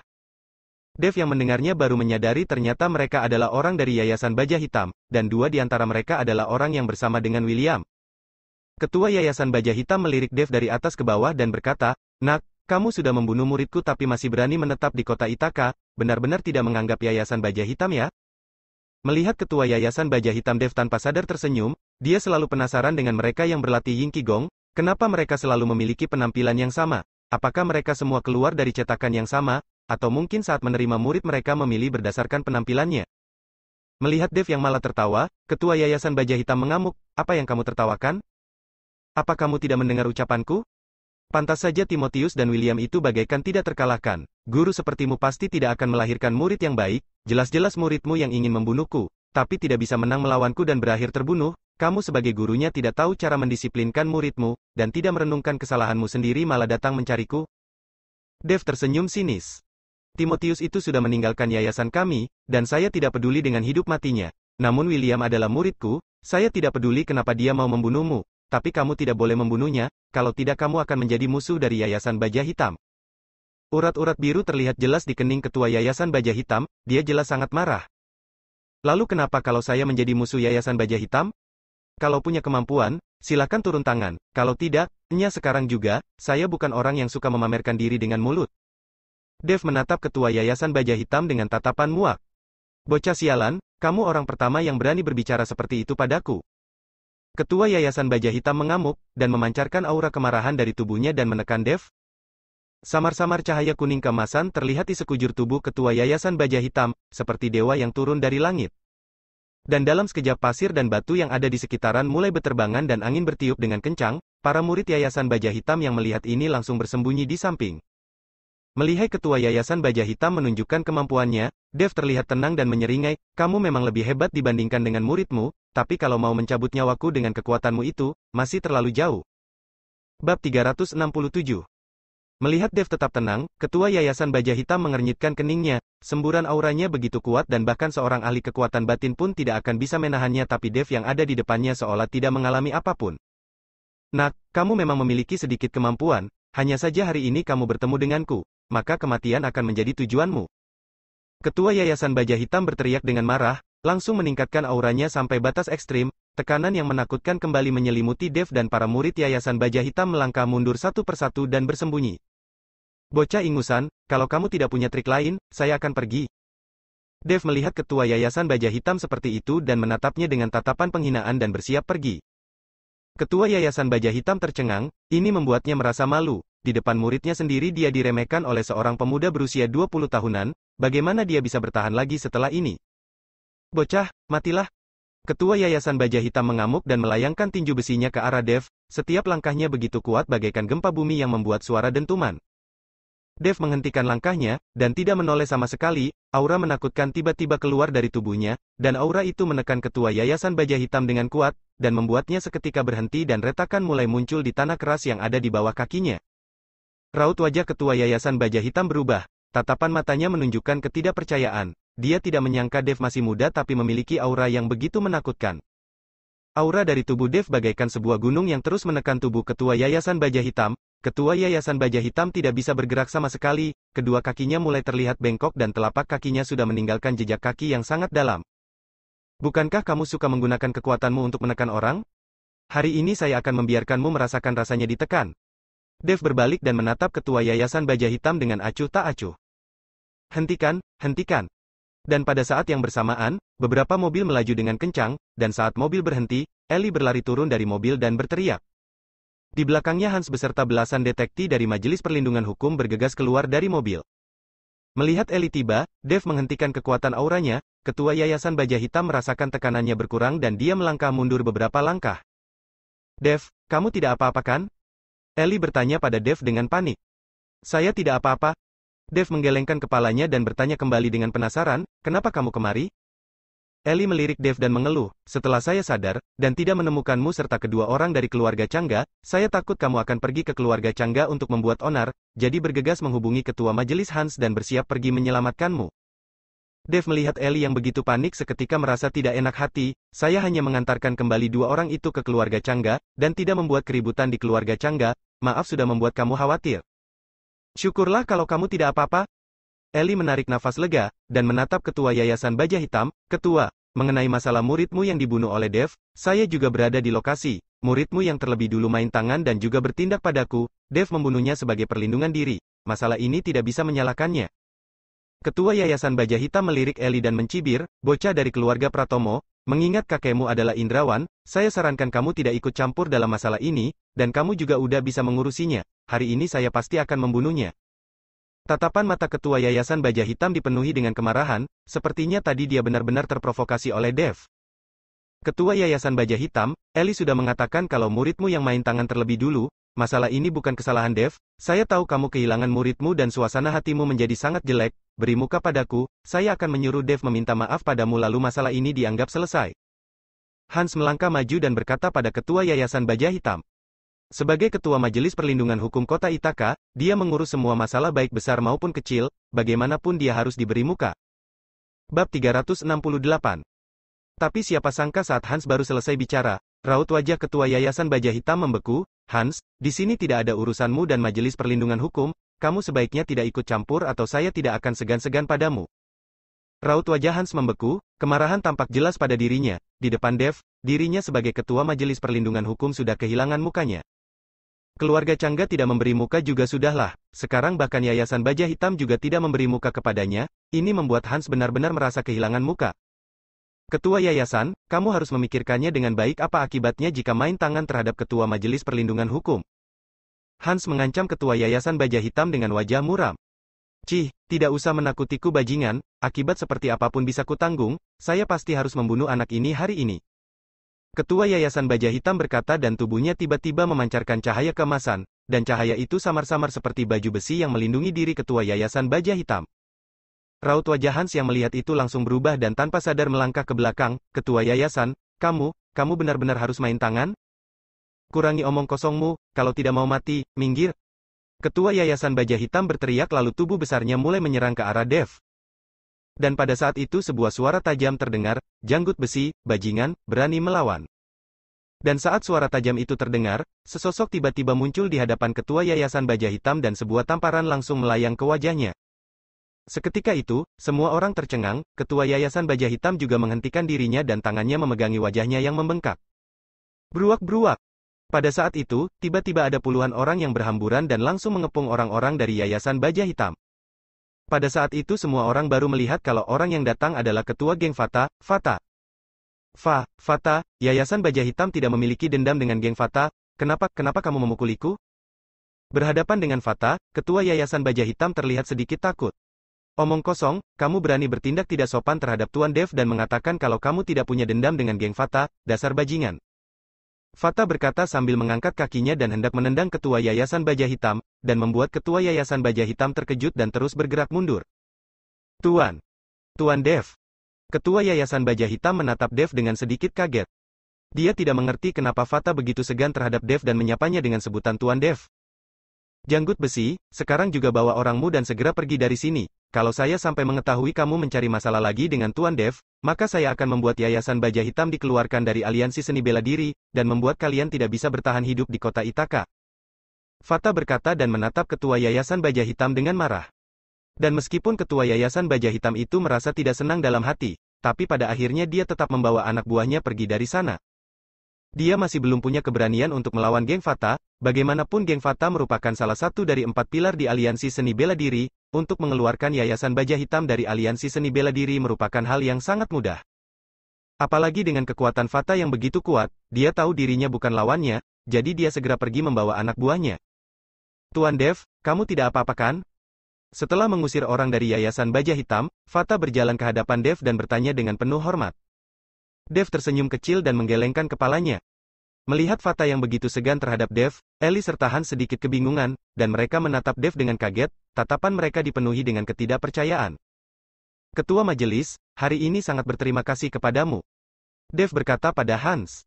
Dev yang mendengarnya baru menyadari ternyata mereka adalah orang dari Yayasan Baja Hitam, dan dua di antara mereka adalah orang yang bersama dengan William. Ketua Yayasan Baja Hitam melirik Dev dari atas ke bawah dan berkata, "Nak, kamu sudah membunuh muridku tapi masih berani menetap di kota Ithaka, benar-benar tidak menganggap Yayasan Baja Hitam ya?" Melihat Ketua Yayasan Baja Hitam Dev tanpa sadar tersenyum, dia selalu penasaran dengan mereka yang berlatih Yin Qigong, kenapa mereka selalu memiliki penampilan yang sama? Apakah mereka semua keluar dari cetakan yang sama, atau mungkin saat menerima murid mereka memilih berdasarkan penampilannya? Melihat Dev yang malah tertawa, Ketua Yayasan Baja Hitam mengamuk, "Apa yang kamu tertawakan? Apa kamu tidak mendengar ucapanku? Pantas saja Timotius dan William itu bagaikan tidak terkalahkan. Guru sepertimu pasti tidak akan melahirkan murid yang baik, jelas-jelas muridmu yang ingin membunuhku, tapi tidak bisa menang melawanku dan berakhir terbunuh. Kamu sebagai gurunya tidak tahu cara mendisiplinkan muridmu, dan tidak merenungkan kesalahanmu sendiri malah datang mencariku." Dev tersenyum sinis. "Timotius itu sudah meninggalkan yayasan kami, dan saya tidak peduli dengan hidup matinya. Namun William adalah muridku, saya tidak peduli kenapa dia mau membunuhmu. Tapi kamu tidak boleh membunuhnya, kalau tidak kamu akan menjadi musuh dari Yayasan Baja Hitam." Urat-urat biru terlihat jelas di kening Ketua Yayasan Baja Hitam, dia jelas sangat marah. "Lalu kenapa kalau saya menjadi musuh Yayasan Baja Hitam? Kalau punya kemampuan, silakan turun tangan, kalau tidak, sekarang juga, saya bukan orang yang suka memamerkan diri dengan mulut." Dev menatap Ketua Yayasan Baja Hitam dengan tatapan muak. "Bocah sialan, kamu orang pertama yang berani berbicara seperti itu padaku." Ketua Yayasan Baja Hitam mengamuk, dan memancarkan aura kemarahan dari tubuhnya dan menekan Dev. Samar-samar cahaya kuning keemasan terlihat di sekujur tubuh Ketua Yayasan Baja Hitam, seperti dewa yang turun dari langit. Dan dalam sekejap pasir dan batu yang ada di sekitaran mulai berterbangan dan angin bertiup dengan kencang, para murid Yayasan Baja Hitam yang melihat ini langsung bersembunyi di samping. Melihat Ketua Yayasan Baja Hitam menunjukkan kemampuannya, Dev terlihat tenang dan menyeringai, "Kamu memang lebih hebat dibandingkan dengan muridmu, tapi kalau mau mencabut nyawaku dengan kekuatanmu itu, masih terlalu jauh." Bab 367. Melihat Dev tetap tenang, Ketua Yayasan Baja Hitam mengernyitkan keningnya, semburan auranya begitu kuat dan bahkan seorang ahli kekuatan batin pun tidak akan bisa menahannya tapi Dev yang ada di depannya seolah tidak mengalami apapun. "Nak, kamu memang memiliki sedikit kemampuan, hanya saja hari ini kamu bertemu denganku, maka kematian akan menjadi tujuanmu." Ketua Yayasan Baja Hitam berteriak dengan marah, langsung meningkatkan auranya sampai batas ekstrim, tekanan yang menakutkan kembali menyelimuti Dev dan para murid Yayasan Baja Hitam melangkah mundur satu persatu dan bersembunyi. "Bocah ingusan, kalau kamu tidak punya trik lain, saya akan pergi." Dev melihat Ketua Yayasan Baja Hitam seperti itu dan menatapnya dengan tatapan penghinaan dan bersiap pergi. Ketua Yayasan Baja Hitam tercengang, ini membuatnya merasa malu. Di depan muridnya sendiri dia diremehkan oleh seorang pemuda berusia 20 tahunan, bagaimana dia bisa bertahan lagi setelah ini? "Bocah, matilah." Ketua Yayasan Baja Hitam mengamuk dan melayangkan tinju besinya ke arah Dev, setiap langkahnya begitu kuat bagaikan gempa bumi yang membuat suara dentuman. Dev menghentikan langkahnya, dan tidak menoleh sama sekali, aura menakutkan tiba-tiba keluar dari tubuhnya, dan aura itu menekan Ketua Yayasan Baja Hitam dengan kuat, dan membuatnya seketika berhenti dan retakan mulai muncul di tanah keras yang ada di bawah kakinya. Raut wajah Ketua Yayasan Baja Hitam berubah, tatapan matanya menunjukkan ketidakpercayaan, dia tidak menyangka Dev masih muda tapi memiliki aura yang begitu menakutkan. Aura dari tubuh Dev bagaikan sebuah gunung yang terus menekan tubuh Ketua Yayasan Baja Hitam. Ketua Yayasan Baja Hitam tidak bisa bergerak sama sekali, kedua kakinya mulai terlihat bengkok dan telapak kakinya sudah meninggalkan jejak kaki yang sangat dalam. "Bukankah kamu suka menggunakan kekuatanmu untuk menekan orang? Hari ini saya akan membiarkanmu merasakan rasanya ditekan." Dev berbalik dan menatap Ketua Yayasan Baja Hitam dengan acuh tak acuh. "Hentikan, hentikan." Dan pada saat yang bersamaan, beberapa mobil melaju dengan kencang, dan saat mobil berhenti, Ellie berlari turun dari mobil dan berteriak. Di belakangnya Hans beserta belasan detekti dari Majelis Perlindungan Hukum bergegas keluar dari mobil. Melihat Ellie tiba, Dev menghentikan kekuatan auranya, Ketua Yayasan Baja Hitam merasakan tekanannya berkurang dan dia melangkah mundur beberapa langkah. "Dev, kamu tidak apa-apa kan?" Ellie bertanya pada Dev dengan panik. "Saya tidak apa-apa." Dev menggelengkan kepalanya dan bertanya kembali dengan penasaran, "Kenapa kamu kemari?" Ellie melirik Dev dan mengeluh, "Setelah saya sadar, dan tidak menemukanmu serta kedua orang dari keluarga Changga, saya takut kamu akan pergi ke keluarga Changga untuk membuat onar, jadi bergegas menghubungi Ketua Majelis Hans dan bersiap pergi menyelamatkanmu." Dev melihat Ellie yang begitu panik seketika merasa tidak enak hati. Saya hanya mengantarkan kembali dua orang itu ke keluarga Changga, dan tidak membuat keributan di keluarga Changga. Maaf sudah membuat kamu khawatir. Syukurlah kalau kamu tidak apa-apa. Ellie menarik nafas lega, dan menatap ketua Yayasan Baja Hitam. Ketua, mengenai masalah muridmu yang dibunuh oleh Dev, saya juga berada di lokasi. Muridmu yang terlebih dulu main tangan dan juga bertindak padaku, Dev membunuhnya sebagai perlindungan diri. Masalah ini tidak bisa menyalahkannya. Ketua Yayasan Baja Hitam melirik Ellie dan mencibir, bocah dari keluarga Pratomo, mengingat kakekmu adalah Indrawan, saya sarankan kamu tidak ikut campur dalam masalah ini, dan kamu juga udah bisa mengurusinya. Hari ini saya pasti akan membunuhnya. Tatapan mata ketua Yayasan Baja Hitam dipenuhi dengan kemarahan, sepertinya tadi dia benar-benar terprovokasi oleh Dev. Ketua Yayasan Baja Hitam, Ellie sudah mengatakan kalau muridmu yang main tangan terlebih dulu, masalah ini bukan kesalahan Dev, saya tahu kamu kehilangan muridmu dan suasana hatimu menjadi sangat jelek, beri muka padaku, saya akan menyuruh Dev meminta maaf padamu lalu masalah ini dianggap selesai. Hans melangkah maju dan berkata pada ketua Yayasan Baja Hitam. Sebagai ketua Majelis Perlindungan Hukum Kota Ithaka, dia mengurus semua masalah baik besar maupun kecil, bagaimanapun dia harus diberi muka. Bab 368. Tapi siapa sangka saat Hans baru selesai bicara, raut wajah ketua Yayasan Baja Hitam membeku. Hans, di sini tidak ada urusanmu dan Majelis Perlindungan Hukum, kamu sebaiknya tidak ikut campur atau saya tidak akan segan-segan padamu. Raut wajah Hans membeku, kemarahan tampak jelas pada dirinya. Di depan Dev, dirinya sebagai ketua Majelis Perlindungan Hukum sudah kehilangan mukanya. Keluarga Changga tidak memberi muka juga sudahlah, sekarang bahkan Yayasan Baja Hitam juga tidak memberi muka kepadanya, ini membuat Hans benar-benar merasa kehilangan muka. Ketua Yayasan, kamu harus memikirkannya dengan baik apa akibatnya jika main tangan terhadap Ketua Majelis Perlindungan Hukum. Hans mengancam Ketua Yayasan Baja Hitam dengan wajah muram. Cih, tidak usah menakutiku bajingan, akibat seperti apapun bisa kutanggung, saya pasti harus membunuh anak ini hari ini. Ketua Yayasan Baja Hitam berkata dan tubuhnya tiba-tiba memancarkan cahaya keemasan, dan cahaya itu samar-samar seperti baju besi yang melindungi diri Ketua Yayasan Baja Hitam. Raut wajah Hans yang melihat itu langsung berubah dan tanpa sadar melangkah ke belakang. Ketua Yayasan, kamu benar-benar harus main tangan? Kurangi omong kosongmu, kalau tidak mau mati, minggir. Ketua Yayasan Baja Hitam berteriak lalu tubuh besarnya mulai menyerang ke arah Dev. Dan pada saat itu sebuah suara tajam terdengar, janggut besi, bajingan, berani melawan. Dan saat suara tajam itu terdengar, sesosok tiba-tiba muncul di hadapan Ketua Yayasan Baja Hitam dan sebuah tamparan langsung melayang ke wajahnya. Seketika itu, semua orang tercengang, Ketua Yayasan Baja Hitam juga menghentikan dirinya dan tangannya memegangi wajahnya yang membengkak. Bruak-bruak. Pada saat itu, tiba-tiba ada puluhan orang yang berhamburan dan langsung mengepung orang-orang dari Yayasan Baja Hitam. Pada saat itu semua orang baru melihat kalau orang yang datang adalah Ketua Geng Fata, Fata. Fata, Yayasan Baja Hitam tidak memiliki dendam dengan Geng Fata, kenapa kamu memukuliku? Berhadapan dengan Fata, Ketua Yayasan Baja Hitam terlihat sedikit takut. Omong kosong, kamu berani bertindak tidak sopan terhadap Tuan Dev dan mengatakan kalau kamu tidak punya dendam dengan geng Fata, dasar bajingan. Fata berkata sambil mengangkat kakinya dan hendak menendang Ketua Yayasan Baja Hitam, dan membuat Ketua Yayasan Baja Hitam terkejut dan terus bergerak mundur. Tuan Dev. Ketua Yayasan Baja Hitam menatap Dev dengan sedikit kaget. Dia tidak mengerti kenapa Fata begitu segan terhadap Dev dan menyapanya dengan sebutan Tuan Dev. Janggut besi, sekarang juga bawa orangmu dan segera pergi dari sini. Kalau saya sampai mengetahui kamu mencari masalah lagi dengan Tuan Dev, maka saya akan membuat Yayasan Baja Hitam dikeluarkan dari Aliansi Seni Bela Diri, dan membuat kalian tidak bisa bertahan hidup di kota Ithaka. Fata berkata dan menatap Ketua Yayasan Baja Hitam dengan marah. Dan meskipun Ketua Yayasan Baja Hitam itu merasa tidak senang dalam hati, tapi pada akhirnya dia tetap membawa anak buahnya pergi dari sana. Dia masih belum punya keberanian untuk melawan geng Fata, bagaimanapun geng Fata merupakan salah satu dari 4 pilar di Aliansi Seni Bela Diri, untuk mengeluarkan Yayasan Baja Hitam dari Aliansi Seni Bela Diri merupakan hal yang sangat mudah. Apalagi dengan kekuatan Fata yang begitu kuat, dia tahu dirinya bukan lawannya, jadi dia segera pergi membawa anak buahnya. Tuan Dev, kamu tidak apa-apa kan? Setelah mengusir orang dari Yayasan Baja Hitam, Fata berjalan ke hadapan Dev dan bertanya dengan penuh hormat. Dev tersenyum kecil dan menggelengkan kepalanya. Melihat Fata yang begitu segan terhadap Dev, Ellie serta Han sedikit kebingungan, dan mereka menatap Dev dengan kaget, tatapan mereka dipenuhi dengan ketidakpercayaan. Ketua Majelis, hari ini sangat berterima kasih kepadamu. Dev berkata pada Hans.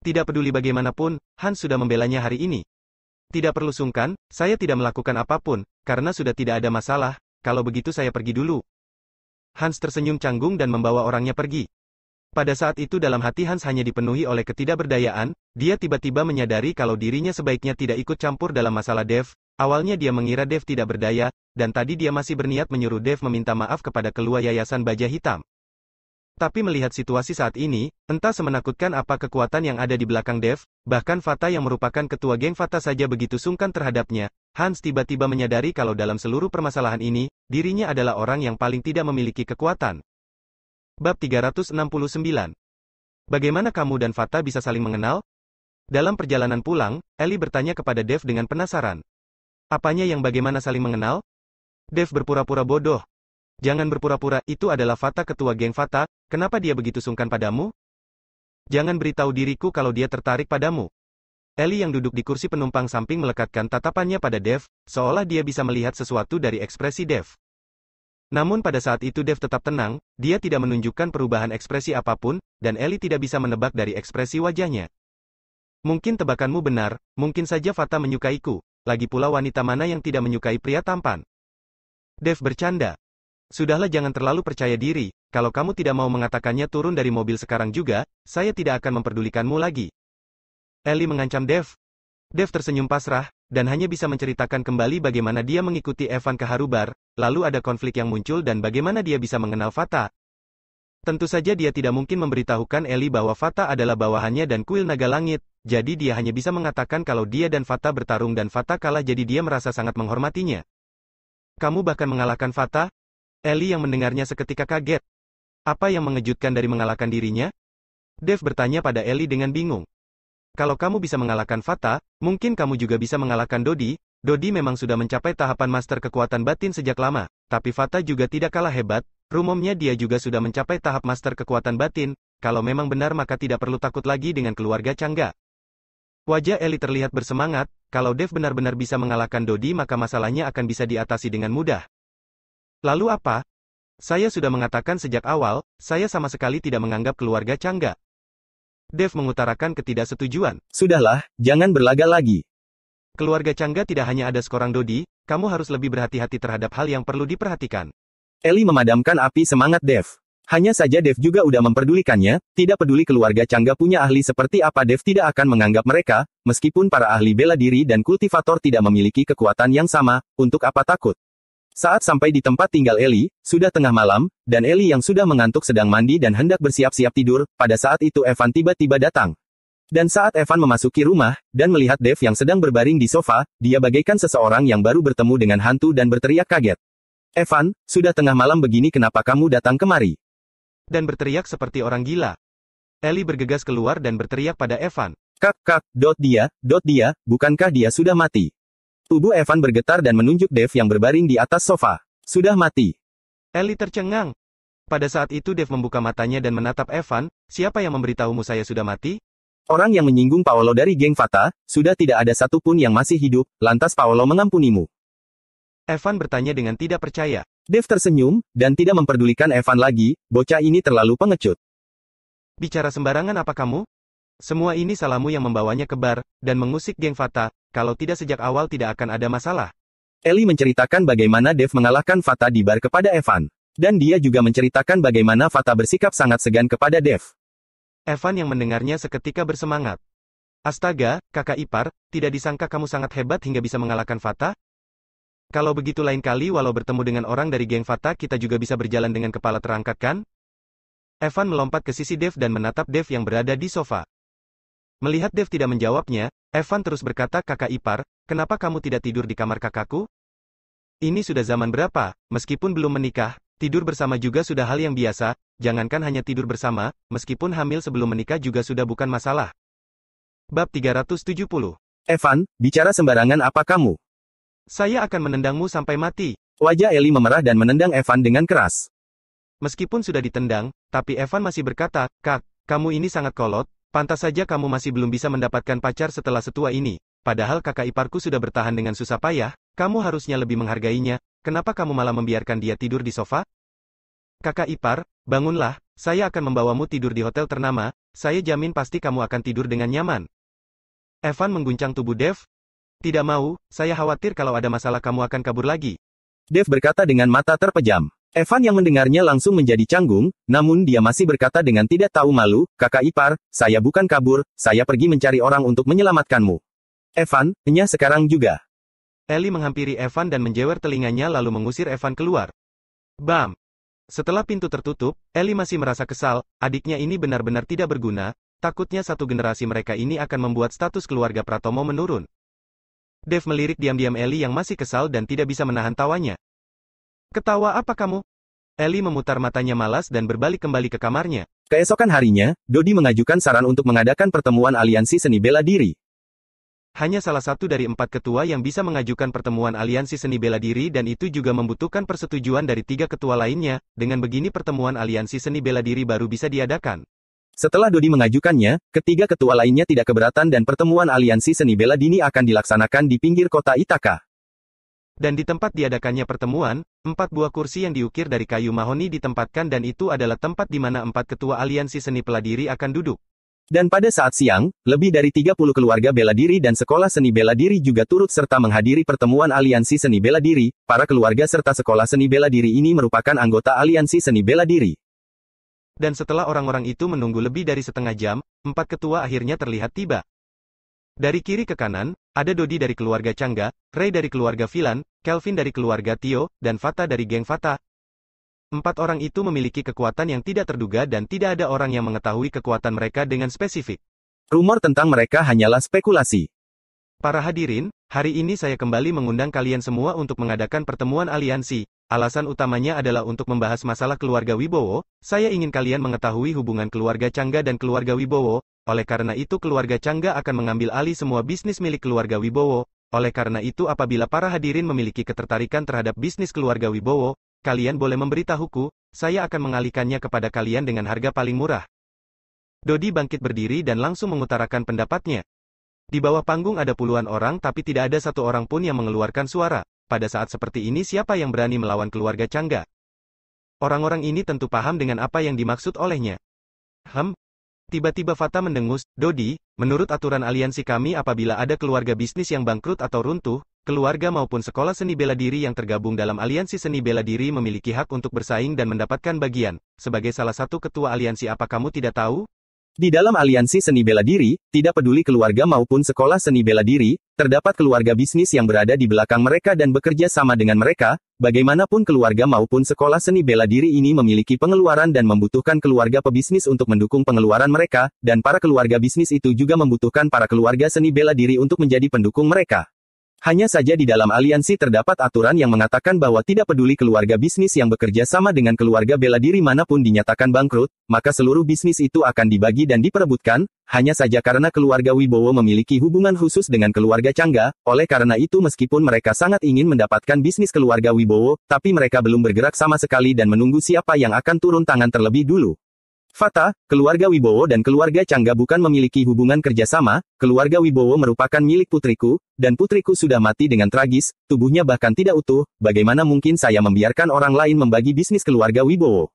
Tidak peduli bagaimanapun, Hans sudah membelanya hari ini. Tidak perlu sungkan, saya tidak melakukan apapun, karena sudah tidak ada masalah, kalau begitu saya pergi dulu. Hans tersenyum canggung dan membawa orangnya pergi. Pada saat itu dalam hati Hans hanya dipenuhi oleh ketidakberdayaan, dia tiba-tiba menyadari kalau dirinya sebaiknya tidak ikut campur dalam masalah Dev. Awalnya dia mengira Dev tidak berdaya, dan tadi dia masih berniat menyuruh Dev meminta maaf kepada ketua Yayasan Baja Hitam. Tapi melihat situasi saat ini, entah semenakutkan apa kekuatan yang ada di belakang Dev, bahkan Fata yang merupakan ketua geng Fata saja begitu sungkan terhadapnya, Hans tiba-tiba menyadari kalau dalam seluruh permasalahan ini, dirinya adalah orang yang paling tidak memiliki kekuatan. Bab 369. Bagaimana kamu dan Fata bisa saling mengenal? Dalam perjalanan pulang, Ellie bertanya kepada Dev dengan penasaran. Apanya yang bagaimana saling mengenal? Dev berpura-pura bodoh. Jangan berpura-pura, itu adalah Fata ketua geng Fata, kenapa dia begitu sungkan padamu? Jangan beritahu diriku kalau dia tertarik padamu. Ellie yang duduk di kursi penumpang samping melekatkan tatapannya pada Dev, seolah dia bisa melihat sesuatu dari ekspresi Dev. Namun pada saat itu Dev tetap tenang, dia tidak menunjukkan perubahan ekspresi apapun, dan Ellie tidak bisa menebak dari ekspresi wajahnya. Mungkin tebakanmu benar, mungkin saja Fata menyukaiku, lagi pula wanita mana yang tidak menyukai pria tampan. Dev bercanda. Sudahlah jangan terlalu percaya diri, kalau kamu tidak mau mengatakannya turun dari mobil sekarang juga, saya tidak akan memperdulikanmu lagi. Ellie mengancam Dev. Dev tersenyum pasrah, dan hanya bisa menceritakan kembali bagaimana dia mengikuti Evan ke Harubar, lalu ada konflik yang muncul dan bagaimana dia bisa mengenal Fata. Tentu saja dia tidak mungkin memberitahukan Ellie bahwa Fata adalah bawahannya dan kuil naga langit, jadi dia hanya bisa mengatakan kalau dia dan Fata bertarung dan Fata kalah jadi dia merasa sangat menghormatinya. Kamu bahkan mengalahkan Fata? Ellie yang mendengarnya seketika kaget. Apa yang mengejutkan dari mengalahkan dirinya? Dev bertanya pada Ellie dengan bingung. Kalau kamu bisa mengalahkan Fata, mungkin kamu juga bisa mengalahkan Dodi. Dodi memang sudah mencapai tahapan master kekuatan batin sejak lama, tapi Fata juga tidak kalah hebat, rumornya dia juga sudah mencapai tahap master kekuatan batin, kalau memang benar maka tidak perlu takut lagi dengan keluarga Changga. Wajah Ellie terlihat bersemangat, kalau Dev benar-benar bisa mengalahkan Dodi maka masalahnya akan bisa diatasi dengan mudah. Lalu apa? Saya sudah mengatakan sejak awal, saya sama sekali tidak menganggap keluarga Changga. Dev mengutarakan ketidaksetujuan. Sudahlah, jangan berlagak lagi. Keluarga Changga tidak hanya ada seorang Dodi, kamu harus lebih berhati-hati terhadap hal yang perlu diperhatikan. Ellie memadamkan api semangat Dev. Hanya saja Dev juga udah memperdulikannya, tidak peduli keluarga Changga punya ahli seperti apa Dev tidak akan menganggap mereka, meskipun para ahli bela diri dan kultivator tidak memiliki kekuatan yang sama, untuk apa takut. Saat sampai di tempat tinggal Ellie, sudah tengah malam, dan Ellie yang sudah mengantuk sedang mandi dan hendak bersiap-siap tidur, pada saat itu Evan tiba-tiba datang. Dan saat Evan memasuki rumah, dan melihat Dev yang sedang berbaring di sofa, dia bagaikan seseorang yang baru bertemu dengan hantu dan berteriak kaget. Evan, sudah tengah malam begini kenapa kamu datang kemari? Dan berteriak seperti orang gila. Ellie bergegas keluar dan berteriak pada Evan. Kak, dia, bukankah dia sudah mati? Tubuh Evan bergetar dan menunjuk Dev yang berbaring di atas sofa. Sudah mati. Ellie tercengang. Pada saat itu Dev membuka matanya dan menatap Evan, siapa yang memberitahumu saya sudah mati? Orang yang menyinggung Paolo dari geng Fata, sudah tidak ada satupun yang masih hidup, lantas Paolo mengampunimu. Evan bertanya dengan tidak percaya. Dev tersenyum, dan tidak memperdulikan Evan lagi, bocah ini terlalu pengecut. Bicara sembarangan apa kamu? Semua ini salahmu yang membawanya ke bar, dan mengusik geng Fata, kalau tidak sejak awal tidak akan ada masalah. Ellie menceritakan bagaimana Dev mengalahkan Fata di bar kepada Evan. Dan dia juga menceritakan bagaimana Fata bersikap sangat segan kepada Dev. Evan yang mendengarnya seketika bersemangat. Astaga, kakak ipar, tidak disangka kamu sangat hebat hingga bisa mengalahkan Fata? Kalau begitu lain kali walau bertemu dengan orang dari geng Fata kita juga bisa berjalan dengan kepala terangkat kan? Evan melompat ke sisi Dev dan menatap Dev yang berada di sofa. Melihat Dev tidak menjawabnya, Evan terus berkata kakak ipar, kenapa kamu tidak tidur di kamar kakakku? Ini sudah zaman berapa, meskipun belum menikah, tidur bersama juga sudah hal yang biasa, jangankan hanya tidur bersama, meskipun hamil sebelum menikah juga sudah bukan masalah. Bab 370. Evan, bicara sembarangan apa kamu? Saya akan menendangmu sampai mati. Wajah Ellie memerah dan menendang Evan dengan keras. Meskipun sudah ditendang, tapi Evan masih berkata, Kak, kamu ini sangat kolot, pantas saja kamu masih belum bisa mendapatkan pacar setelah setua ini. Padahal kakak iparku sudah bertahan dengan susah payah, kamu harusnya lebih menghargainya, kenapa kamu malah membiarkan dia tidur di sofa? Kakak ipar, bangunlah, saya akan membawamu tidur di hotel ternama, saya jamin pasti kamu akan tidur dengan nyaman. Evan mengguncang tubuh Dev. Tidak mau, saya khawatir kalau ada masalah kamu akan kabur lagi. Dev berkata dengan mata terpejam. Evan yang mendengarnya langsung menjadi canggung, namun dia masih berkata dengan tidak tahu malu, kakak ipar, saya bukan kabur, saya pergi mencari orang untuk menyelamatkanmu. Evan, nya sekarang juga. Ellie menghampiri Evan dan menjewer telinganya lalu mengusir Evan keluar. Bam! Setelah pintu tertutup, Ellie masih merasa kesal, adiknya ini benar-benar tidak berguna, takutnya satu generasi mereka ini akan membuat status keluarga Pratomo menurun. Dev melirik diam-diam Ellie yang masih kesal dan tidak bisa menahan tawanya. Ketawa apa kamu? Ellie memutar matanya malas dan berbalik kembali ke kamarnya. Keesokan harinya, Dodi mengajukan saran untuk mengadakan pertemuan aliansi seni bela diri. Hanya salah satu dari 4 ketua yang bisa mengajukan pertemuan aliansi seni bela diri dan itu juga membutuhkan persetujuan dari 3 ketua lainnya, dengan begini pertemuan aliansi seni bela diri baru bisa diadakan. Setelah Dodi mengajukannya, ketiga ketua lainnya tidak keberatan dan pertemuan aliansi seni bela diri akan dilaksanakan di pinggir kota Ithaka. Dan di tempat diadakannya pertemuan, 4 buah kursi yang diukir dari kayu mahoni ditempatkan dan itu adalah tempat di mana 4 ketua aliansi seni bela diri akan duduk. Dan pada saat siang, lebih dari 30 keluarga bela diri dan sekolah seni bela diri juga turut serta menghadiri pertemuan aliansi seni bela diri. Para keluarga serta sekolah seni bela diri ini merupakan anggota aliansi seni bela diri. Dan setelah orang-orang itu menunggu lebih dari setengah jam, 4 ketua akhirnya terlihat tiba. Dari kiri ke kanan, ada Dodi dari keluarga Changga, Ray dari keluarga Vilan, Kelvin dari keluarga Tio, dan Fata dari geng Fata. 4 orang itu memiliki kekuatan yang tidak terduga dan tidak ada orang yang mengetahui kekuatan mereka dengan spesifik. Rumor tentang mereka hanyalah spekulasi. Para hadirin, hari ini saya kembali mengundang kalian semua untuk mengadakan pertemuan aliansi. Alasan utamanya adalah untuk membahas masalah keluarga Wibowo. Saya ingin kalian mengetahui hubungan keluarga Changga dan keluarga Wibowo. Oleh karena itu keluarga Changga akan mengambil alih semua bisnis milik keluarga Wibowo. Oleh karena itu apabila para hadirin memiliki ketertarikan terhadap bisnis keluarga Wibowo, kalian boleh memberitahuku, saya akan mengalihkannya kepada kalian dengan harga paling murah. Dodi bangkit berdiri dan langsung mengutarakan pendapatnya. Di bawah panggung ada puluhan orang tapi tidak ada satu orang pun yang mengeluarkan suara. Pada saat seperti ini siapa yang berani melawan keluarga Changga? Orang-orang ini tentu paham dengan apa yang dimaksud olehnya. Tiba-tiba Fata mendengus, Dodi, menurut aturan aliansi kami apabila ada keluarga bisnis yang bangkrut atau runtuh, keluarga maupun sekolah seni bela diri yang tergabung dalam aliansi seni bela diri memiliki hak untuk bersaing dan mendapatkan bagian. Sebagai salah satu ketua aliansi apa kamu tidak tahu? Di dalam aliansi seni bela diri, tidak peduli keluarga maupun sekolah seni bela diri, terdapat keluarga bisnis yang berada di belakang mereka dan bekerja sama dengan mereka. Bagaimanapun keluarga maupun sekolah seni bela diri ini memiliki pengeluaran dan membutuhkan keluarga pebisnis untuk mendukung pengeluaran mereka, dan para keluarga bisnis itu juga membutuhkan para keluarga seni bela diri untuk menjadi pendukung mereka. Hanya saja di dalam aliansi terdapat aturan yang mengatakan bahwa tidak peduli keluarga bisnis yang bekerja sama dengan keluarga bela diri manapun dinyatakan bangkrut, maka seluruh bisnis itu akan dibagi dan diperebutkan, hanya saja karena keluarga Wibowo memiliki hubungan khusus dengan keluarga Changga, oleh karena itu meskipun mereka sangat ingin mendapatkan bisnis keluarga Wibowo, tapi mereka belum bergerak sama sekali dan menunggu siapa yang akan turun tangan terlebih dulu. Fata, keluarga Wibowo dan keluarga Changga bukan memiliki hubungan kerjasama, keluarga Wibowo merupakan milik putriku, dan putriku sudah mati dengan tragis, tubuhnya bahkan tidak utuh, bagaimana mungkin saya membiarkan orang lain membagi bisnis keluarga Wibowo?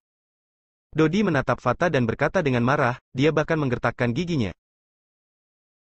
Dodi menatap Fata dan berkata dengan marah, dia bahkan menggertakkan giginya.